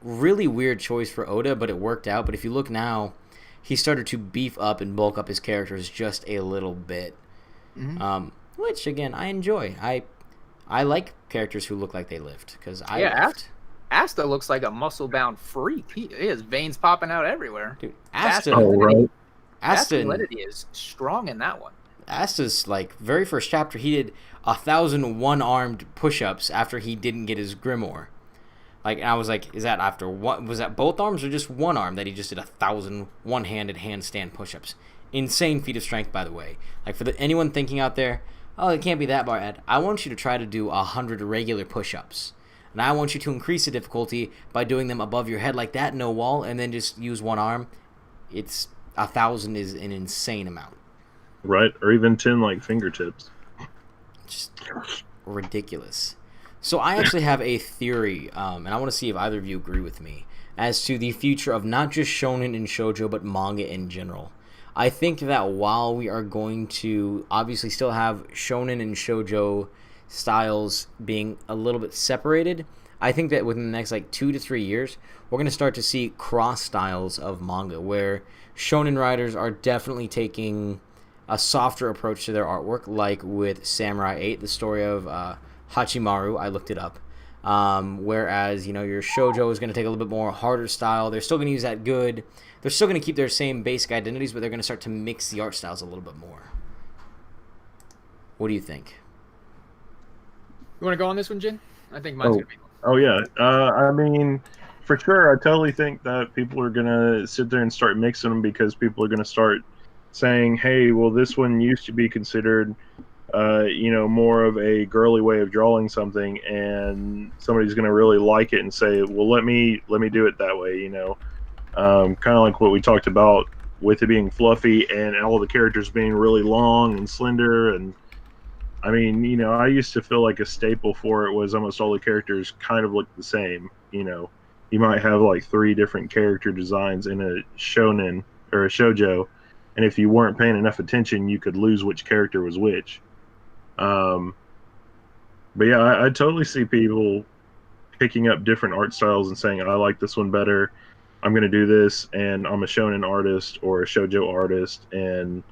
Really weird choice for Oda, but it worked out. But if you look now, he started to beef up and bulk up his characters just a little bit. Mm-hmm. Which, again, I enjoy. I like characters who look like they lift, because I lift. Asta looks like a muscle-bound freak. He has veins popping out everywhere. Dude, Masculinity Asta is strong in that one. Asta's, like, very first chapter, he did 1,000 one-armed push-ups after he didn't get his grimoire. Like, and I was like, is that after what? Was that both arms or just one arm that he just did 1,000 one-handed handstand push-ups? Insane feat of strength, by the way. Like, for anyone thinking out there, oh, it can't be that bad. I want you to try to do 100 regular push-ups. And I want you to increase the difficulty by doing them above your head like that, no wall, and then just use one arm. It's 1,000 is an insane amount. Right, or even 10 like fingertips. Just ridiculous. So I actually have a theory, and I want to see if either of you agree with me, as to the future of not just shonen and shoujo, but manga in general. I think that while we are going to obviously still have shonen and shoujo styles being a little bit separated, I think that within the next like 2 to 3 years, we're going to start to see cross styles of manga, where shonen writers are definitely taking a softer approach to their artwork, like with Samurai 8, the story of Hachimaru. I looked it up. Whereas, you know, your shoujo is going to take a little bit more harder style. They're still going to use that good. They're still going to keep their same basic identities, but they're going to start to mix the art styles a little bit more. What do you think? You want to go on this one, Jin? I think mine's going to be. Oh, yeah. I mean, for sure, I totally think that people are going to sit there and start mixing them, because people are going to start saying, hey, well, this one used to be considered, you know, more of a girly way of drawing something, and somebody's going to really like it and say, well, let me do it that way, you know. Kind of like what we talked about with it being fluffy and all the characters being really long and slender. And I mean, you know, I used to feel like a staple for it was almost all the characters kind of looked the same. You know, you might have like 3 different character designs in a shonen or a shoujo, and if you weren't paying enough attention, you could lose which character was which. But yeah, I totally see people picking up different art styles and saying, I like this one better, I'm going to do this, and I'm a shonen artist or a shoujo artist, and,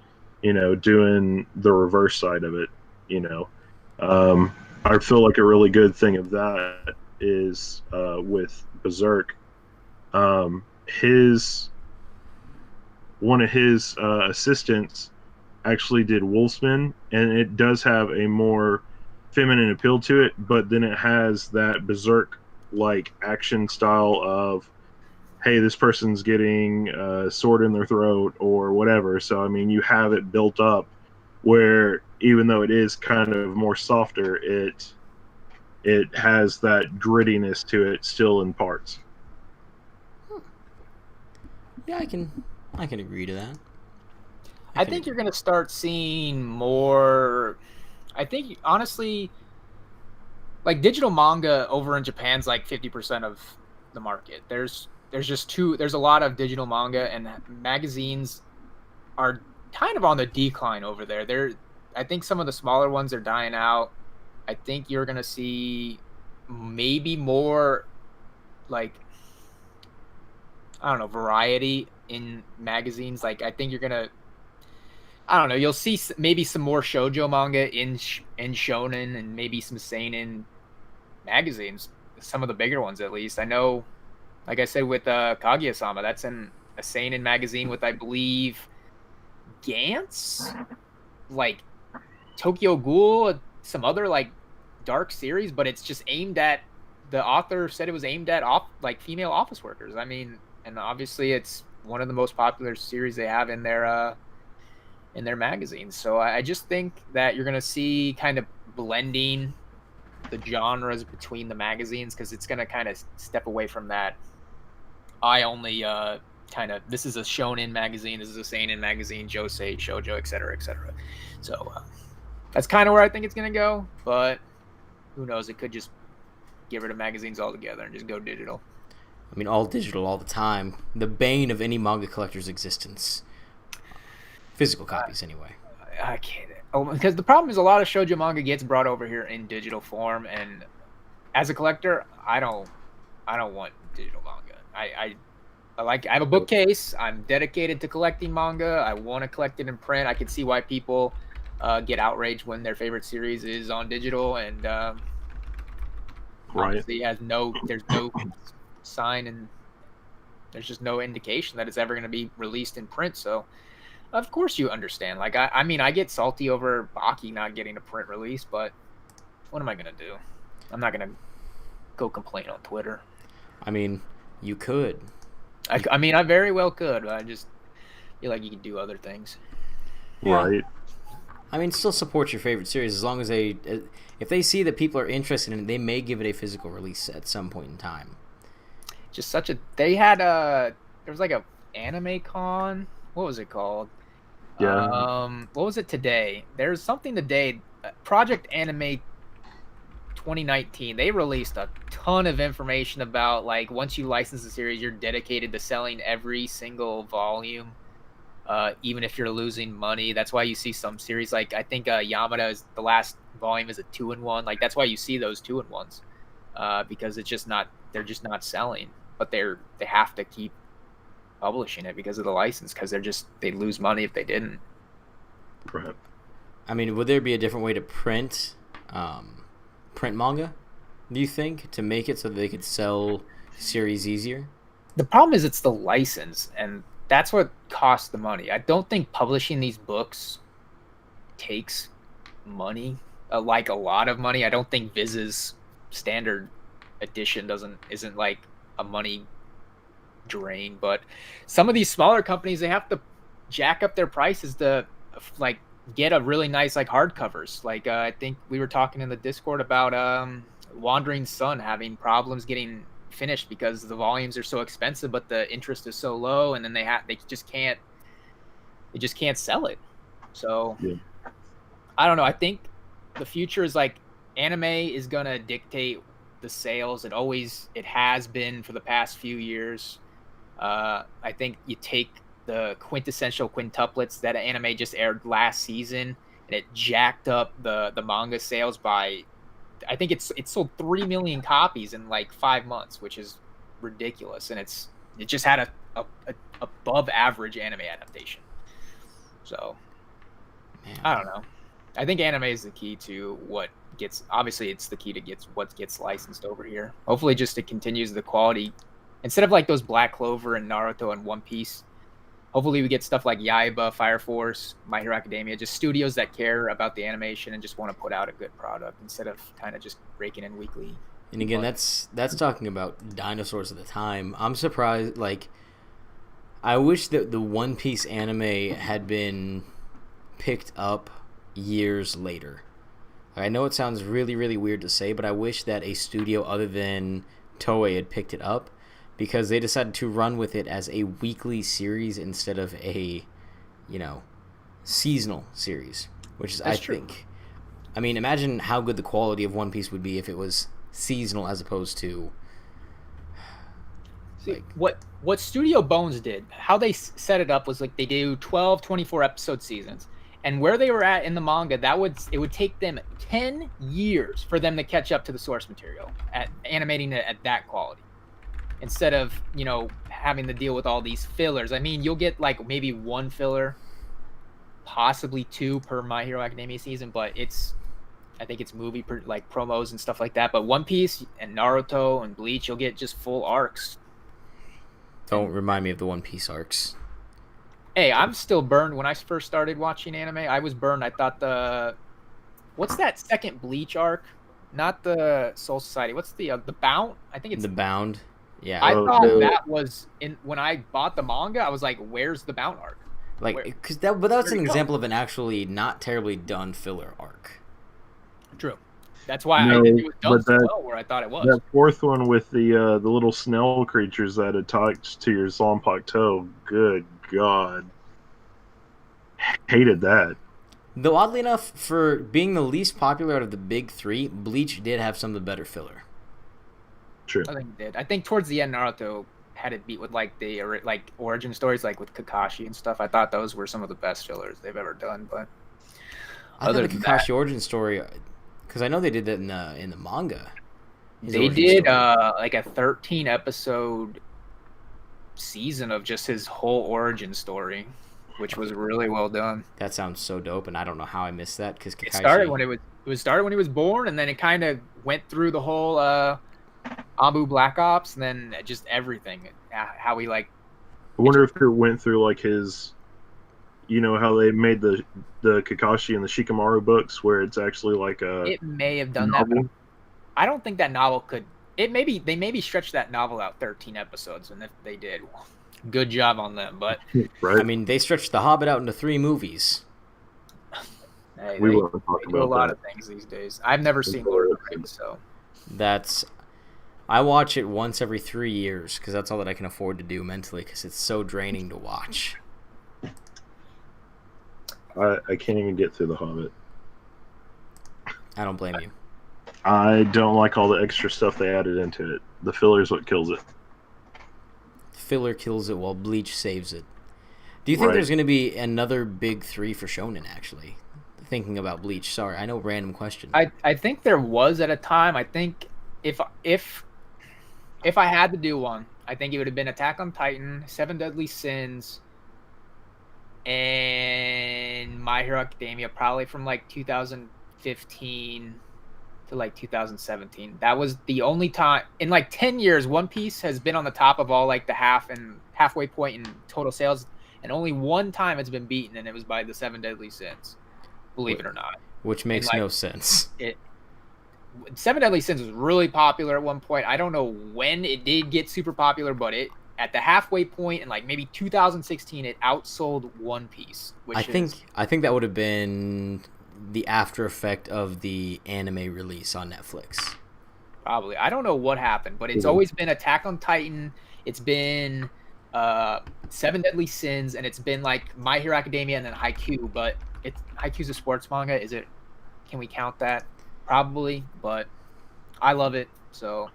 you know, doing the reverse side of it, you know. I feel like a really good thing of that is with Berserk. One of his assistants actually did Wolfsman, and it does have a more feminine appeal to it, but then it has that Berserk like action style of, hey, this person's getting a sword in their throat or whatever. So I mean, you have it built up where even though it is kind of more softer, it has that grittiness to it still in parts. Yeah, I can agree to that. I think you're going to start seeing more. I think, honestly, like digital manga over in Japan's like 50% of the market. There's a lot of digital manga, and magazines are kind of on the decline over there. I think some of the smaller ones are dying out. I think you're going to see maybe more like, I don't know, variety in magazines. Like, I think you're going to, I don't know, you'll see maybe some more shoujo manga in shonen, and maybe some seinen magazines, some of the bigger ones at least. I know, like I said, with Kaguya-sama, that's in a seinen magazine with, I believe, Gantz, like Tokyo Ghoul, some other like dark series, but it's just aimed at, the author said it was aimed at like female office workers. I mean, and obviously it's one of the most popular series they have in their magazines. So I just think that you're gonna see kind of blending the genres between the magazines, because it's gonna kind of step away from that. I only kind of, this is a shonen magazine, this is a seinen magazine, josei, shoujo, etc., etc. So that's kind of where I think it's gonna go. But who knows? It could just get rid of magazines altogether and just go digital. I mean, all digital all the time. The bane of any manga collector's existence. Physical copies, anyway. I can't. Oh, because the problem is a lot of shoujo manga gets brought over here in digital form, and as a collector, I don't want digital manga. I have a bookcase. I'm dedicated to collecting manga. I want to collect it in print. I can see why people get outraged when their favorite series is on digital, and Right. there's no sign, and there's just no indication that it's ever going to be released in print. So of course you understand. Like, I mean, I get salty over Baki not getting a print release, but what am I going to do? I'm not going to go complain on Twitter. I mean, you could. I mean, I very well could, but I just feel like you can do other things. Right. I mean, still support your favorite series as long as if they see that people are interested in it, they may give it a physical release at some point in time. Just they had there was like a anime con. What was it called? Yeah. What was it today? There's something today. Project Anime 2019. They released a ton of information about, like, once you license the series, you're dedicated to selling every single volume, even if you're losing money. That's why you see some series, like I think Yamada is the last volume is a 2-in-1. Like, that's why you see those 2-in-1s, because it's just not, they're just not selling, but they have to keep publishing it because of the license, because they lose money if they didn't. Right. I mean, would there be a different way to print manga, do you think, to make it so that they could sell series easier? The problem is it's the license, and that's what costs the money. I don't think publishing these books takes money, like a lot of money. I don't think Viz's standard edition isn't like a money drain, but some of these smaller companies, they have to jack up their prices to like get a really nice like hardcovers. Like I think we were talking in the Discord about Wandering Sun having problems getting finished because the volumes are so expensive, but the interest is so low, and then they just can't sell it. So yeah. I don't know. I think the future is like anime is gonna dictate the sales. It has been for the past few years. I think you take the quintessential quintuplets that anime just aired last season, and it jacked up the manga sales by, I think it sold 3 million copies in like 5 months, which is ridiculous, and it just had a above average anime adaptation. So man, I don't know. I think anime is the key to what gets. Obviously, it's the key to what gets licensed over here. Hopefully, just it continues the quality. Instead of like those Black Clover and Naruto and One Piece, hopefully we get stuff like Yaiba, Fire Force, My Hero Academia, just studios that care about the animation and just want to put out a good product instead of kind of just raking in weekly. And again, that's talking about dinosaurs at the time. I'm surprised. Like, I wish that the One Piece anime had been picked up years later. I know it sounds really, really weird to say, but I wish that a studio other than Toei had picked it up, because they decided to run with it as a weekly series instead of a, seasonal series, which is, I think, I mean, imagine how good the quality of One Piece would be if it was seasonal as opposed to. See, what Studio Bones did, how they set it up was like they do 12, 24 episode seasons. And where they were at in the manga, it would take them 10 years for them to catch up to the source material at animating it at that quality. Instead of, having to deal with all these fillers. I mean, you'll get like maybe one filler, possibly two per My Hero Academia season, but I think it's movie like promos and stuff like that. But One Piece and Naruto and Bleach, you'll get just full arcs. Don't remind me of the One Piece arcs. Hey, I'm still burned. When I first started watching anime, I was burned. I thought what's that second Bleach arc? Not the Soul Society. What's the Bound? I think it's the Bound. Yeah. I thought that was when I bought the manga. I was like, "Where's the Bound arc?" Like, but that's an example of an actually not terribly done filler arc. True. That's why I think it was done so well where I thought it was. That fourth one with the little snail creatures that attached to your Zompak toe. Good God. Hated that. Though oddly enough, for being the least popular out of the big three, Bleach did have some of the better filler. True. I think it did. I think towards the end, Naruto had it beat with like the origin stories, like with Kakashi and stuff. I thought those were some of the best fillers they've ever done. But I thought the Kakashi origin story, because I know they did that in the manga. They did like a 13 episode season of just his whole origin story, which was really well done. That sounds so dope, and I don't know how I missed that because Kakashi. It started when he was born, and then it kind of went through the whole Abu Black Ops, and then just everything. How he like. I wonder if it went through like his, how they made the Kakashi and the Shikamaru books, where it's actually like a. It may have done novel. that. But I don't think that novel could. They maybe stretched that novel out 13 episodes, and if they did, good job on them. But right. I mean, they stretched The Hobbit out into 3 movies. Hey, we they won't talk do a about lot that. of things these days. I've never seen Lord of the Rings, so I watch it once every 3 years because that's all that I can afford to do mentally because it's so draining to watch. I can't even get through The Hobbit. I don't blame you. I don't like all the extra stuff they added into it. The filler is what kills it. Filler kills it while Bleach saves it. Do you think there's going to be another big 3 for Shonen, actually? Thinking about Bleach. Sorry, I know, random question. I think there was at a time. I think if I had to do one, I think it would have been Attack on Titan, Seven Deadly Sins, and My Hero Academia, probably from like 2015 to like 2017. That was the only time in like 10 years One Piece has been on the top of all like the halfway point in total sales, and only one time it's been beaten, and it was by the Seven Deadly Sins. Believe it or not. Which makes no sense. Seven Deadly Sins was really popular at one point. I don't know when it did get super popular, but it at the halfway point in like maybe 2016, it outsold One Piece. I think that would have been the after effect of the anime release on Netflix. Probably. I don't know what happened, but it's always been Attack on Titan. It's been Seven Deadly Sins, and it's been like My Hero Academia and then Haikyuu. But Haikyuu's a sports manga. Is it? Can we count that? Probably, but I love it. So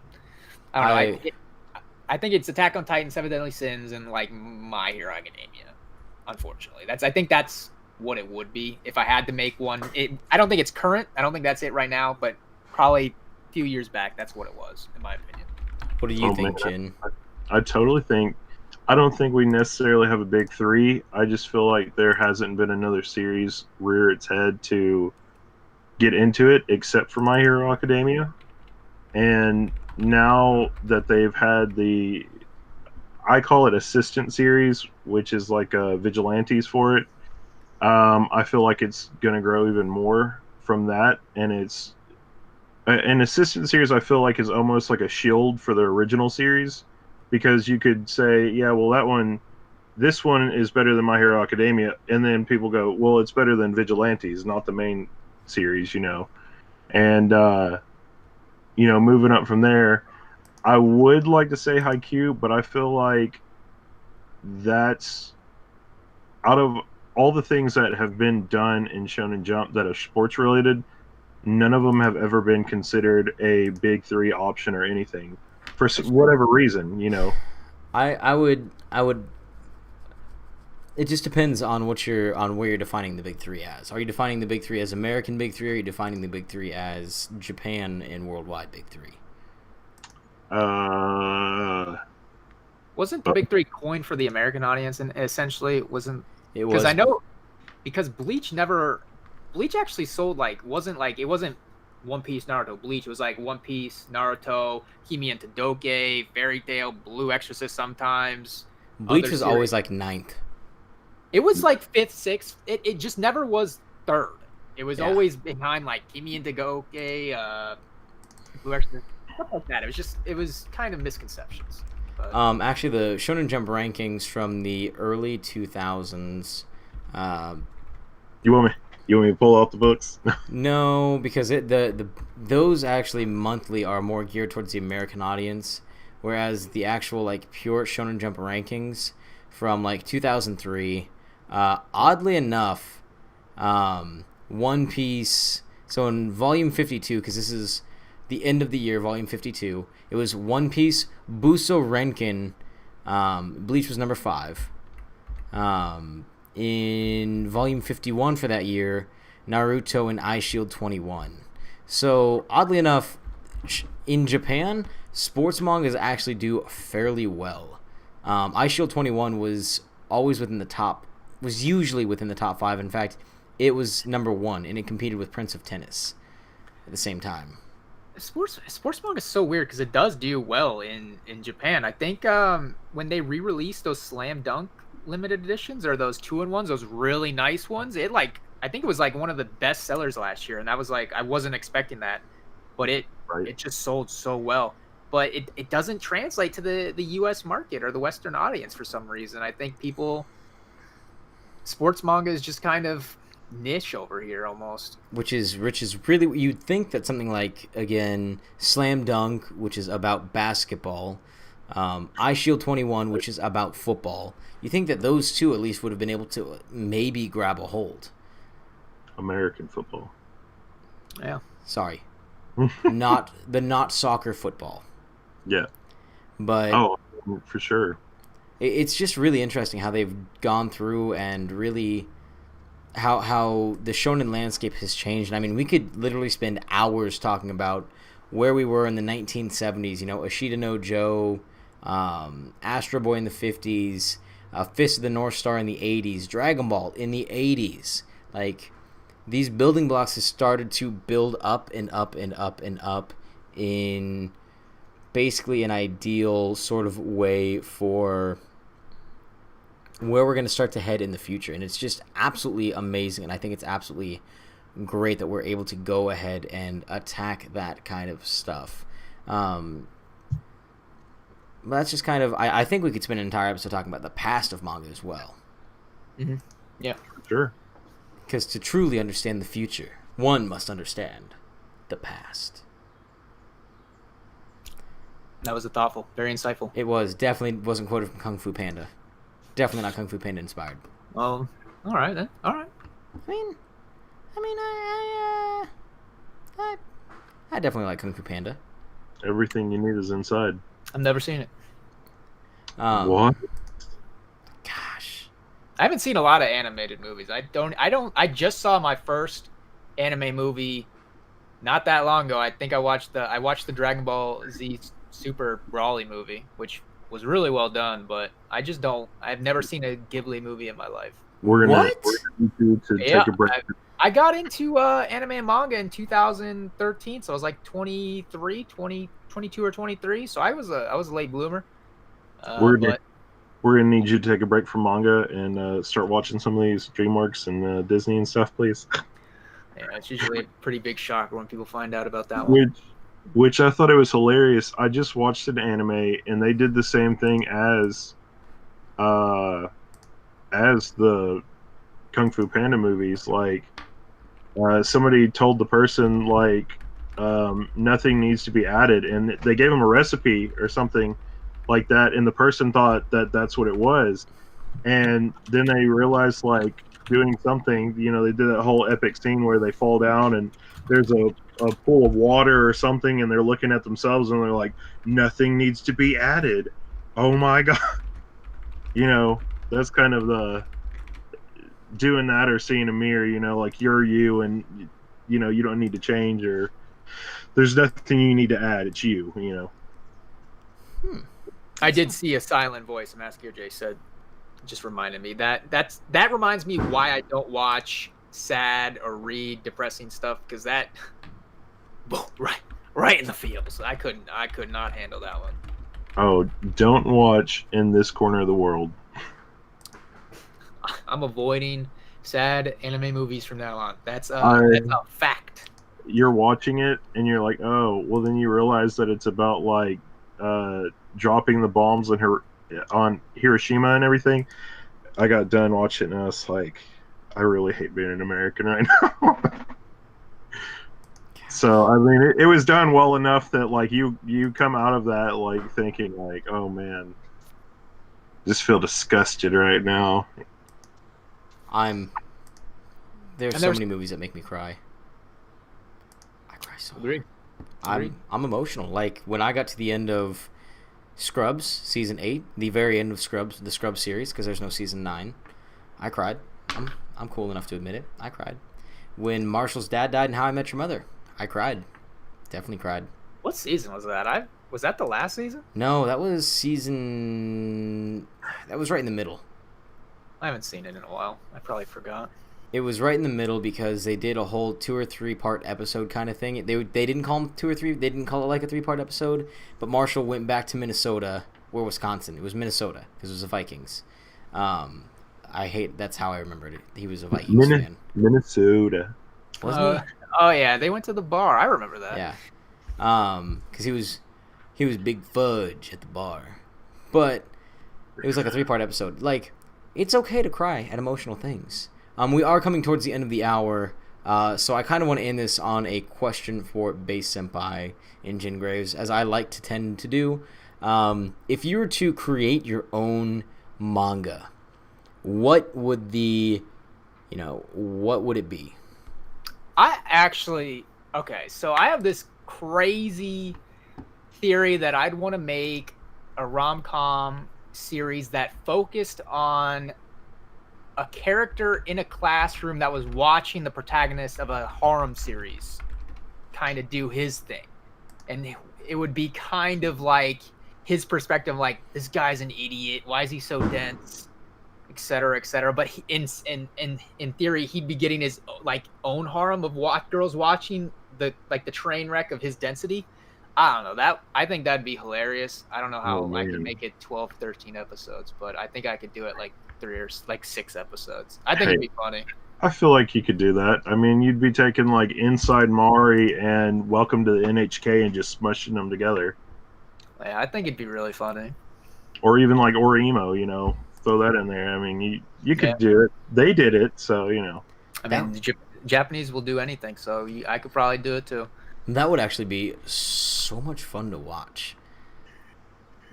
I don't know. I think it's Attack on Titan, Seven Deadly Sins, and like My Hero Academia. Unfortunately, I think that's what it would be if I had to make one. I don't think it's current. I don't think that's it right now, but probably a few years back, that's what it was, in my opinion. What do you think, Jin? I totally think. I don't think we necessarily have a big 3. I just feel like there hasn't been another series rear its head to get into it, except for My Hero Academia. And now that they've had I call it assistant series, which is like vigilantes for it. I feel like it's going to grow even more from that. And it's an assistant series, I feel like, is almost like a shield for the original series, because you could say, yeah, well, that one, this one is better than My Hero Academia, and then people go, well, it's better than Vigilantes, not the main series, and moving up from there, I would like to say Haikyuu, but I feel like that's out of all the things that have been done in Shonen Jump that are sports related, none of them have ever been considered a big three option or anything for whatever reason. I would. It just depends on where you're defining the big three as. Are you defining the big three as American big three, or are you defining the big three as Japan and worldwide big three? Wasn't the big three coined for the American audience, and essentially wasn't it was because I know Bleach actually sold it wasn't One Piece, Naruto, Bleach. It was like One Piece, Naruto, Kimi and Todoke, Fairy Tail, Blue Exorcist sometimes. Bleach was always like 9th. It was like 5th, 6th. It just never was 3rd. It was always behind like Kimi and Todoke, Blue Exorcist, stuff like that. It was kind of misconceptions. But... Actually, the Shonen Jump rankings from the early 2000s. You want me to pull out the books? No, because those actually monthly are more geared towards the American audience, whereas the actual like pure Shonen Jump rankings from like 2003, oddly enough, One Piece. So in volume 52, because this is the end of the year, volume 52, it was One Piece, Buso Renkin, Bleach was number 5. In volume 51 for that year, Naruto and Eye Shield 21. So oddly enough, in Japan, sports mangas actually do fairly well. Eye Shield 21 was usually within the top 5. In fact, it was number 1, and it competed with Prince of Tennis at the same time. Sports manga is so weird because it does do well in Japan. I think when they re-released those Slam Dunk limited editions, or those 2-in-1s, those really nice ones, I think it was like one of the best sellers last year, and that was like I wasn't expecting that, but it just sold so well. But it doesn't translate to the U.S. market or the Western audience for some reason. I think sports manga is just kind of niche over here almost. Which is really, you'd think that something like, again, Slam Dunk, which is about basketball, Eye Shield 21, which is about football, you think that those two at least would have been able to maybe grab a hold. American football. Yeah. Sorry. not soccer football. Yeah. But for sure. It's just really interesting how they've gone through and really how the shonen landscape has changed. And I mean, we could literally spend hours talking about where we were in the 1970s, Ashita no Joe, Astro Boy in the 50s, Fist of the North Star in the 80s, Dragon Ball in the 80s. Like, these building blocks have started to build up and up and up and up in basically an ideal sort of way for where we're going to start to head in the future. And it's just absolutely amazing, and I think it's absolutely great that we're able to go ahead and attack that kind of stuff. But that's just kind of, I think we could spend an entire episode talking about the past of manga as well. Mm-hmm. Yeah. Sure. Because to truly understand the future, one must understand the past. That was very insightful. It was. Definitely wasn't quoted from Kung Fu Panda. Definitely not Kung Fu Panda inspired. Well, all right then. All right. I definitely like Kung Fu Panda. Everything you need is inside. I've never seen it. What? Gosh. I haven't seen a lot of animated movies. I just saw my first anime movie not that long ago. I think I watched the Dragon Ball Z Super Brawly movie, which was really well done, but I've never seen a Ghibli movie in my life. We're gonna need to take a break. I got into anime and manga in 2013, so I was like 23, 22 or 23, so I was a late bloomer. We're gonna need you to take a break from manga and start watching some of these DreamWorks and Disney and stuff, please. Yeah, it's usually a pretty big shock when people find out about that one. Which I thought it was hilarious. I just watched an anime and they did the same thing as as the Kung Fu Panda movies. Like somebody told the person like nothing needs to be added, and they gave them a recipe or something like that, and the person thought that that's what it was, and then they realized like doing something, they did that whole epic scene where they fall down and there's a pool of water or something, and they're looking at themselves and they're like, nothing needs to be added. Oh my god. That's kind of the doing that, or seeing a mirror, like you're you, and you don't need to change, or there's nothing you need to add. It's you. I did see a silent voice. Maskio J said, just reminded me that reminds me why I don't watch sad or read depressing stuff, because that right in the feels. I could not handle that one. Oh, don't watch In This Corner of the World. I'm avoiding sad anime movies from now on. That's a fact. You're watching it and you're like, oh, well, then you realize that it's about like dropping the bombs on Hiroshima and everything. I got done watching it and I was like, I really hate being an American right now. So I mean, it was done well enough that like you come out of that like thinking like, oh man, just feel disgusted right now. There's so many movies that make me cry. I cry so hard. I'm emotional. Like when I got to the end of Scrubs season 8, the very end of the Scrubs series, because there's no season 9, I cried. I'm cool enough to admit it. I cried. When Marshall's dad died in How I Met Your Mother, I cried. Definitely cried. What season was that? Was that the last season? No, that was right in the middle. I haven't seen it in a while. I probably forgot. It was right in the middle because they did a whole 2 or 3 part episode kind of thing. They didn't call them 2 or 3. They didn't call it like a 3-part episode. But Marshall went back to Minnesota or Wisconsin. It was Minnesota because it was the Vikings. That's how I remembered it. He was a Vikings fan. Minnesota. Wasn't he? Oh yeah, they went to the bar. I remember that. Yeah. Because he was Big Fudge at the bar. But it was like a 3-part episode. Like, it's okay to cry at emotional things. We are coming towards the end of the hour, so I kind of want to end this on a question for Base Senpai and Jin Graves, as I like to tend to do. If you were to create your own manga, what would it be? So I have this crazy theory that I'd want to make a rom-com series that focused on a character in a classroom that was watching the protagonist of a harem series kind of do his thing. And it would be kind of like his perspective, like, this guy's an idiot, why is he so dense, etc., etc. But in theory, he'd be getting his like own harem of girls watching the train wreck of his density. I don't know. I think that'd be hilarious. I don't know how I could make it 12, 13 episodes, but I think I could do it like 3 or 6 episodes. I think it'd be funny. I feel like you could do that. I mean, you'd be taking like Inside Mari and Welcome to the NHK and just smushing them together. Yeah, I think it'd be really funny. Or even like Orimo, throw that in there. I mean, you could do it. They did it, so I mean, the Japanese will do anything, so I could probably do it too. That would actually be so much fun to watch.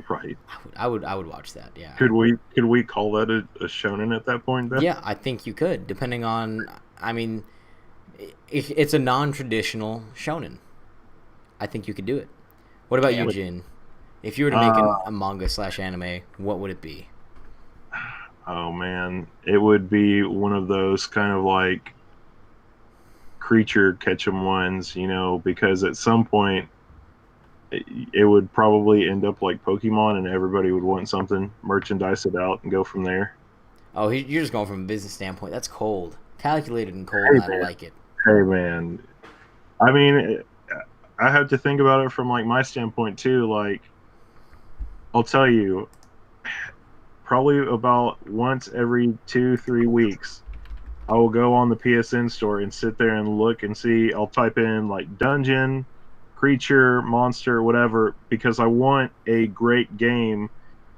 Right. I would watch that. Yeah. Could we call that a shonen at that point then? Yeah, I think you could, depending on. I mean, if it's a non-traditional shonen, I think you could do it. What about you, Jin? If you were to make a manga/anime, what would it be? Oh man, it would be one of those kind of like creature catch 'em ones, because at some point it would probably end up like Pokemon, and everybody would want something, merchandise it out, and go from there. Oh, you're just going from a business standpoint. That's cold, calculated and cold. Hey, I like it. Hey man, I mean, I have to think about it from like my standpoint too. Like, I'll tell you, probably about once every 2-3 weeks, I will go on the PSN store and sit there and look and see. I'll type in like dungeon, creature, monster, whatever, because I want a great game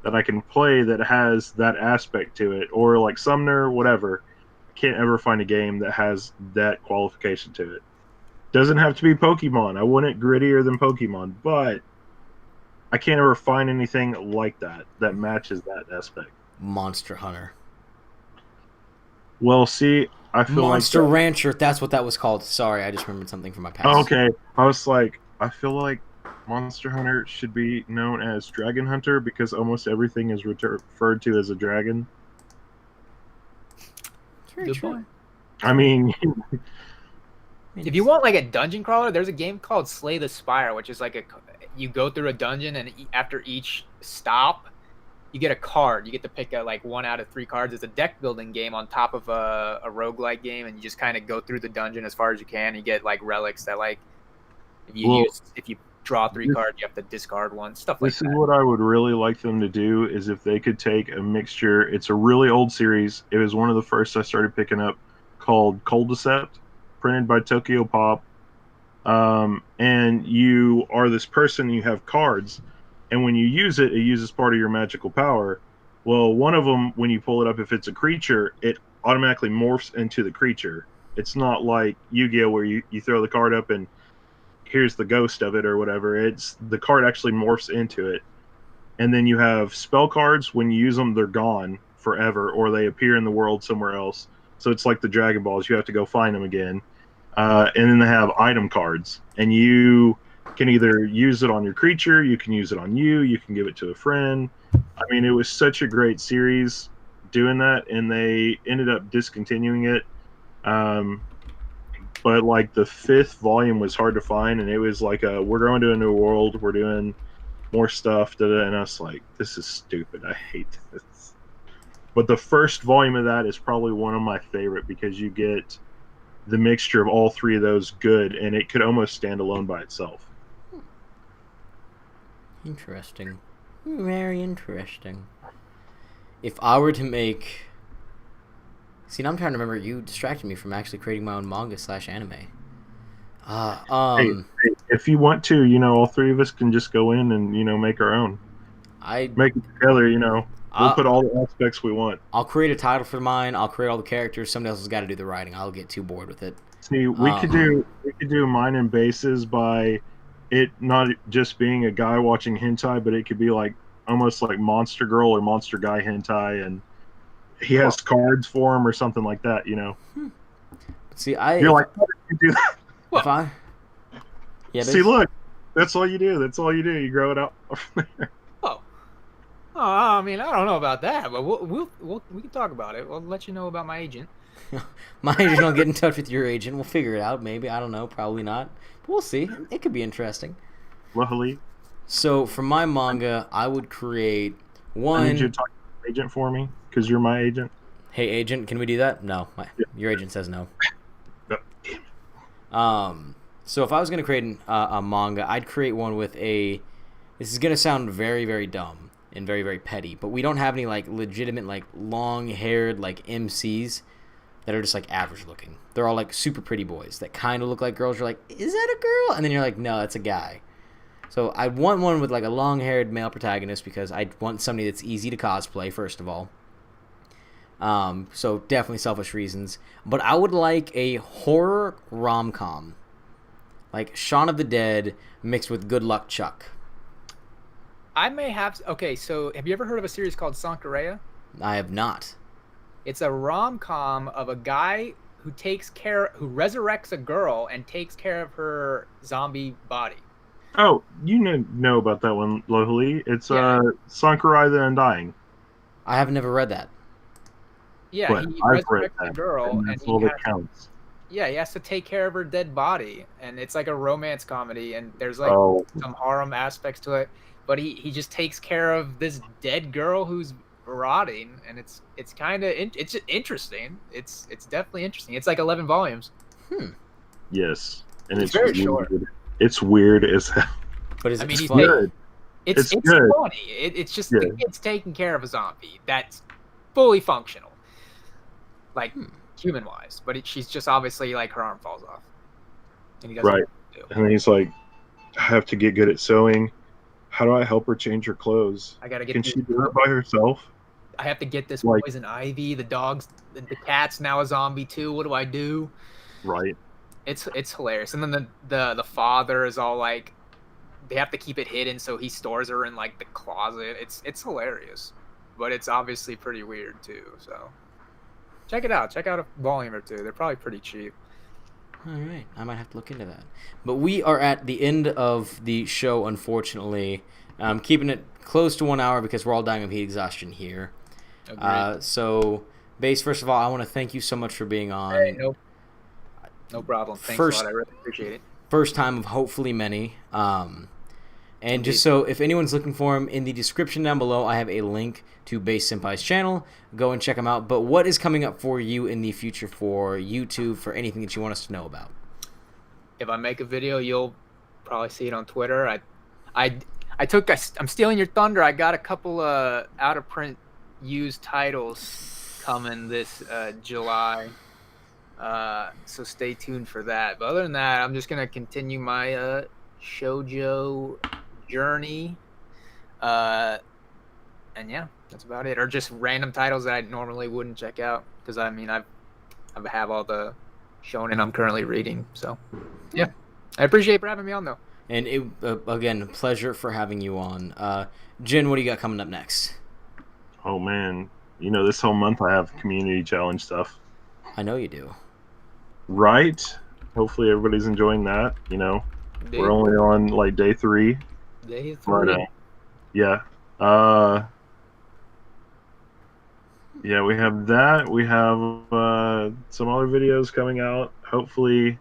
that I can play that has that aspect to it, or like Sumner, whatever. I can't ever find a game that has that qualification to it. Doesn't have to be Pokemon. I want it grittier than Pokemon, but I can't ever find anything like that that matches that aspect. Monster Hunter. Well, see, I feel Monster like Rancher. That's what that was called. Sorry, I just remembered something from my past. oh, okay. I was like, I feel like Monster Hunter should be known as Dragon Hunter because almost everything is referred to as a dragon. Very Good true. point. I mean, If you want like a dungeon crawler, there's a game called Slay the Spire, which is like you go through a dungeon, and after each stop, you get a card. You get to pick like 1 out of 3 cards. It's a deck building game on top of a roguelike game, and you just kind of go through the dungeon as far as you can. You get like relics that like if you draw 3 cards, you have to discard one. Stuff like this that. is what I would really like them to do is if they could take a mixture. It's a really old series. It was one of the first I started picking up called Cold-Decept, printed by Tokyo Pop. And you are this person, you have cards, and when you use it, it uses part of your magical power. Well, one of them, when you pull it up, if it's a creature, it automatically morphs into the creature. It's not like Yu-Gi-Oh! Where you throw the card up and here's the ghost of it or whatever. It's the card actually morphs into it. And then you have spell cards. When you use them, they're gone forever, or they appear in the world somewhere else. So it's like the Dragon Balls. You have to go find them again. And then they have item cards, and you can either use it on your creature, you can use it on you can give it to a friend. I mean, it was such a great series doing that, and they ended up discontinuing it. But like the 5th volume was hard to find, and it was like we're going to a new world, we're doing more stuff, and I was like, this is stupid, I hate this. But the first volume of that is probably one of my favorite because you get the mixture of all 3 of those good, and it could almost stand alone by itself. Interesting. Very interesting. If I were to make... See, now I'm trying to remember. You distracted me from actually creating my own manga/anime. Hey, if you want to, all 3 of us can just go in and, make our own. Make it together, We'll put all the aspects we want. I'll create a title for mine. I'll create all the characters. Somebody else has got to do the writing. I'll get too bored with it. See, we could do mine and bases by it not just being a guy watching hentai, but it could be like almost like Monster Girl or Monster Guy hentai, and he has cards for him or something like that. See, you're like, how did you do that? If I, yeah. See, look, that's all you do. That's all you do. You grow it out from there. Oh, I mean, I don't know about that, but we can talk about it. We'll let you know about my agent. My agent will get in touch with your agent. We'll figure it out. Maybe, I don't know. Probably not. But we'll see. It could be interesting. Luckily. So for my manga, I would create one. I need you to talk to your agent for me because you're my agent. Hey, agent, can we do that? No, your agent says no. So if I was gonna create a manga, I'd create one with a. This is gonna sound very, very dumb and very, very petty, but we don't have any like legitimate like long-haired like MCs that are just like average looking. They're all like super pretty boys that kind of look like girls. You're like, is that a girl? And then you're like, no, that's a guy. So I want one with like a long-haired male protagonist because I want somebody that's easy to cosplay, first of all. So definitely selfish reasons. But I would like a horror rom-com. Like Shaun of the Dead mixed with Good Luck Chuck. I may have... Okay, so have you ever heard of a series called Sankareya? I have not. It's a rom-com of a guy who resurrects a girl and takes care of her zombie body. Oh, you know about that one, Lohali. It's Sankarai the Undying. I have never read that. Yeah, but he I've read resurrects that, a girl, and that's all that counts. Yeah, he has to take care of her dead body, and it's like a romance comedy, and there's like some harem aspects to it. But he just takes care of this dead girl who's rotting, and it's kind of it's interesting. It's definitely interesting. It's like 11 volumes. Yes, and it's very weird. short. It's weird as hell. But it's he's good. It's good. funny. It's just the kid's taking care of a zombie that's fully functional, like human-wise. But she's just obviously like her arm falls off, and he doesn't know what to do. And then he's like, I have to get good at sewing. I how do I help her change her clothes? I gotta get. Can she do it by herself? I have to get this Like- poison ivy. The dog's, the cat's now a zombie too. What do I do? Right. It's hilarious. And then the father is all like, they have to keep it hidden, so he stores her in like the closet. It's hilarious, but it's obviously pretty weird too. So check it out. Check out a volume or two. They're probably pretty cheap. All right, I might have to look into that. But we are at the end of the show, unfortunately. I'm keeping it close to 1 hour because we're all dying of heat exhaustion here. So, Base, first of all, I want to thank you so much for being on. Hey, no problem. Thanks a lot. I really appreciate it. First time of hopefully many. And just so if anyone's looking for him, in the description down below, I have a link to Base Sempai's channel. Go and check him out. But what is coming up for you in the future for YouTube, for anything that you want us to know about? If I make a video, you'll probably see it on Twitter. I'm stealing your thunder. I got a couple out of print used titles coming this July. So stay tuned for that. But other than that, I'm just gonna continue my shoujo journey, and yeah, that's about it. Or just random titles that I normally wouldn't check out, because I mean I have all the shonen I'm currently reading. So yeah, I appreciate for having me on though. And it again, a pleasure for having you on. Jin, what do you got coming up next? Oh man, this whole month I have community challenge stuff. I know you do. Right? Hopefully everybody's enjoying that. We're only on like day 3. Day 3. But, yeah. Yeah, we have that. We have some other videos coming out. Hopefully,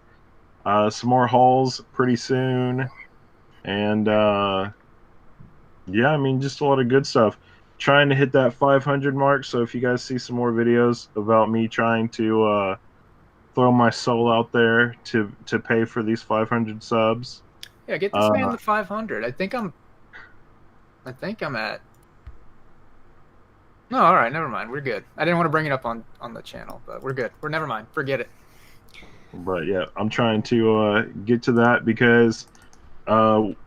some more hauls pretty soon. And yeah, I mean, just a lot of good stuff. Trying to hit that 500 mark. So if you guys see some more videos about me trying to throw my soul out there to pay for these 500 subs. Yeah, get this man to 500. I think I'm at. No, all right, never mind. We're good. I didn't want to bring it up on the channel, but we're good. Never mind. Forget it. But yeah, I'm trying to get to that because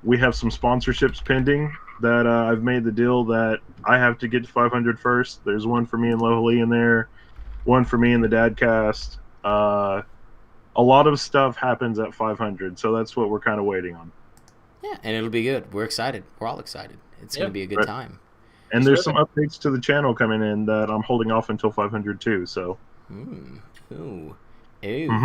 we have some sponsorships pending that I've made the deal that I have to get to 500 first. There's one for me and Lohali in there, one for me and the Dadcast. A lot of stuff happens at 500, so that's what we're kind of waiting on. Yeah, and it'll be good. We're excited. We're all excited. It's going to be a good time. And there's some updates to the channel coming in that I'm holding off until 500 too. So. Ooh. And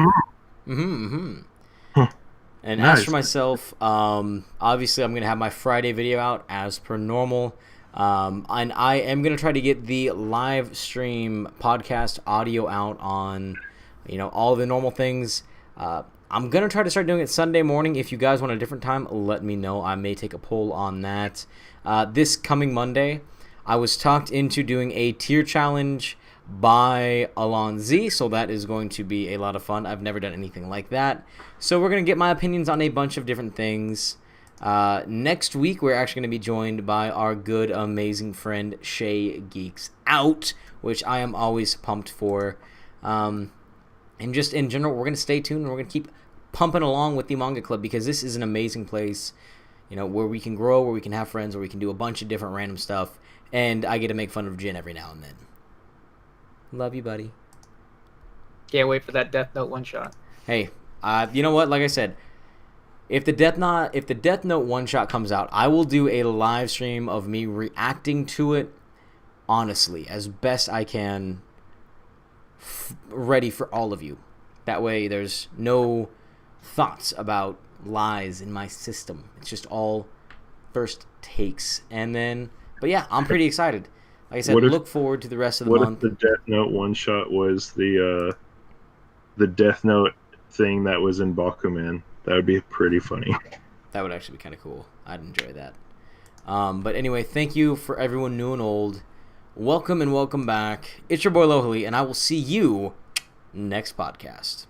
Nice. as for myself, obviously I'm going to have my Friday video out as per normal. And I am going to try to get the live stream podcast audio out on, all the normal things. I'm going to try to start doing it Sunday morning. If you guys want a different time, let me know. I may take a poll on that. This coming Monday, I was talked into doing a tier challenge by Alon Z, so that is going to be a lot of fun. I've never done anything like that. So we're going to get my opinions on a bunch of different things. Next week, we're actually going to be joined by our good, amazing friend, Shay Geeks Out, which I am always pumped for. And just in general, we're going to stay tuned and we're going to keep pumping along with the Manga Club because this is an amazing place, where we can grow, where we can have friends, where we can do a bunch of different random stuff. And I get to make fun of Jin every now and then. Love you, buddy. Can't wait for that Death Note one-shot. Hey, you know what? Like I said, if the Death Note one-shot comes out, I will do a live stream of me reacting to it, honestly, as best I can, ready for all of you. That way, there's no thoughts about lies in my system. It's just all first takes, and then. But yeah, I'm pretty excited. Like I said, look forward to the rest of the month. What if the Death Note one-shot was the Death Note thing that was in Bakuman? That would be pretty funny. That would actually be kind of cool. I'd enjoy that. But anyway, thank you for everyone new and old. Welcome and welcome back. It's your boy Lohali, and I will see you next podcast.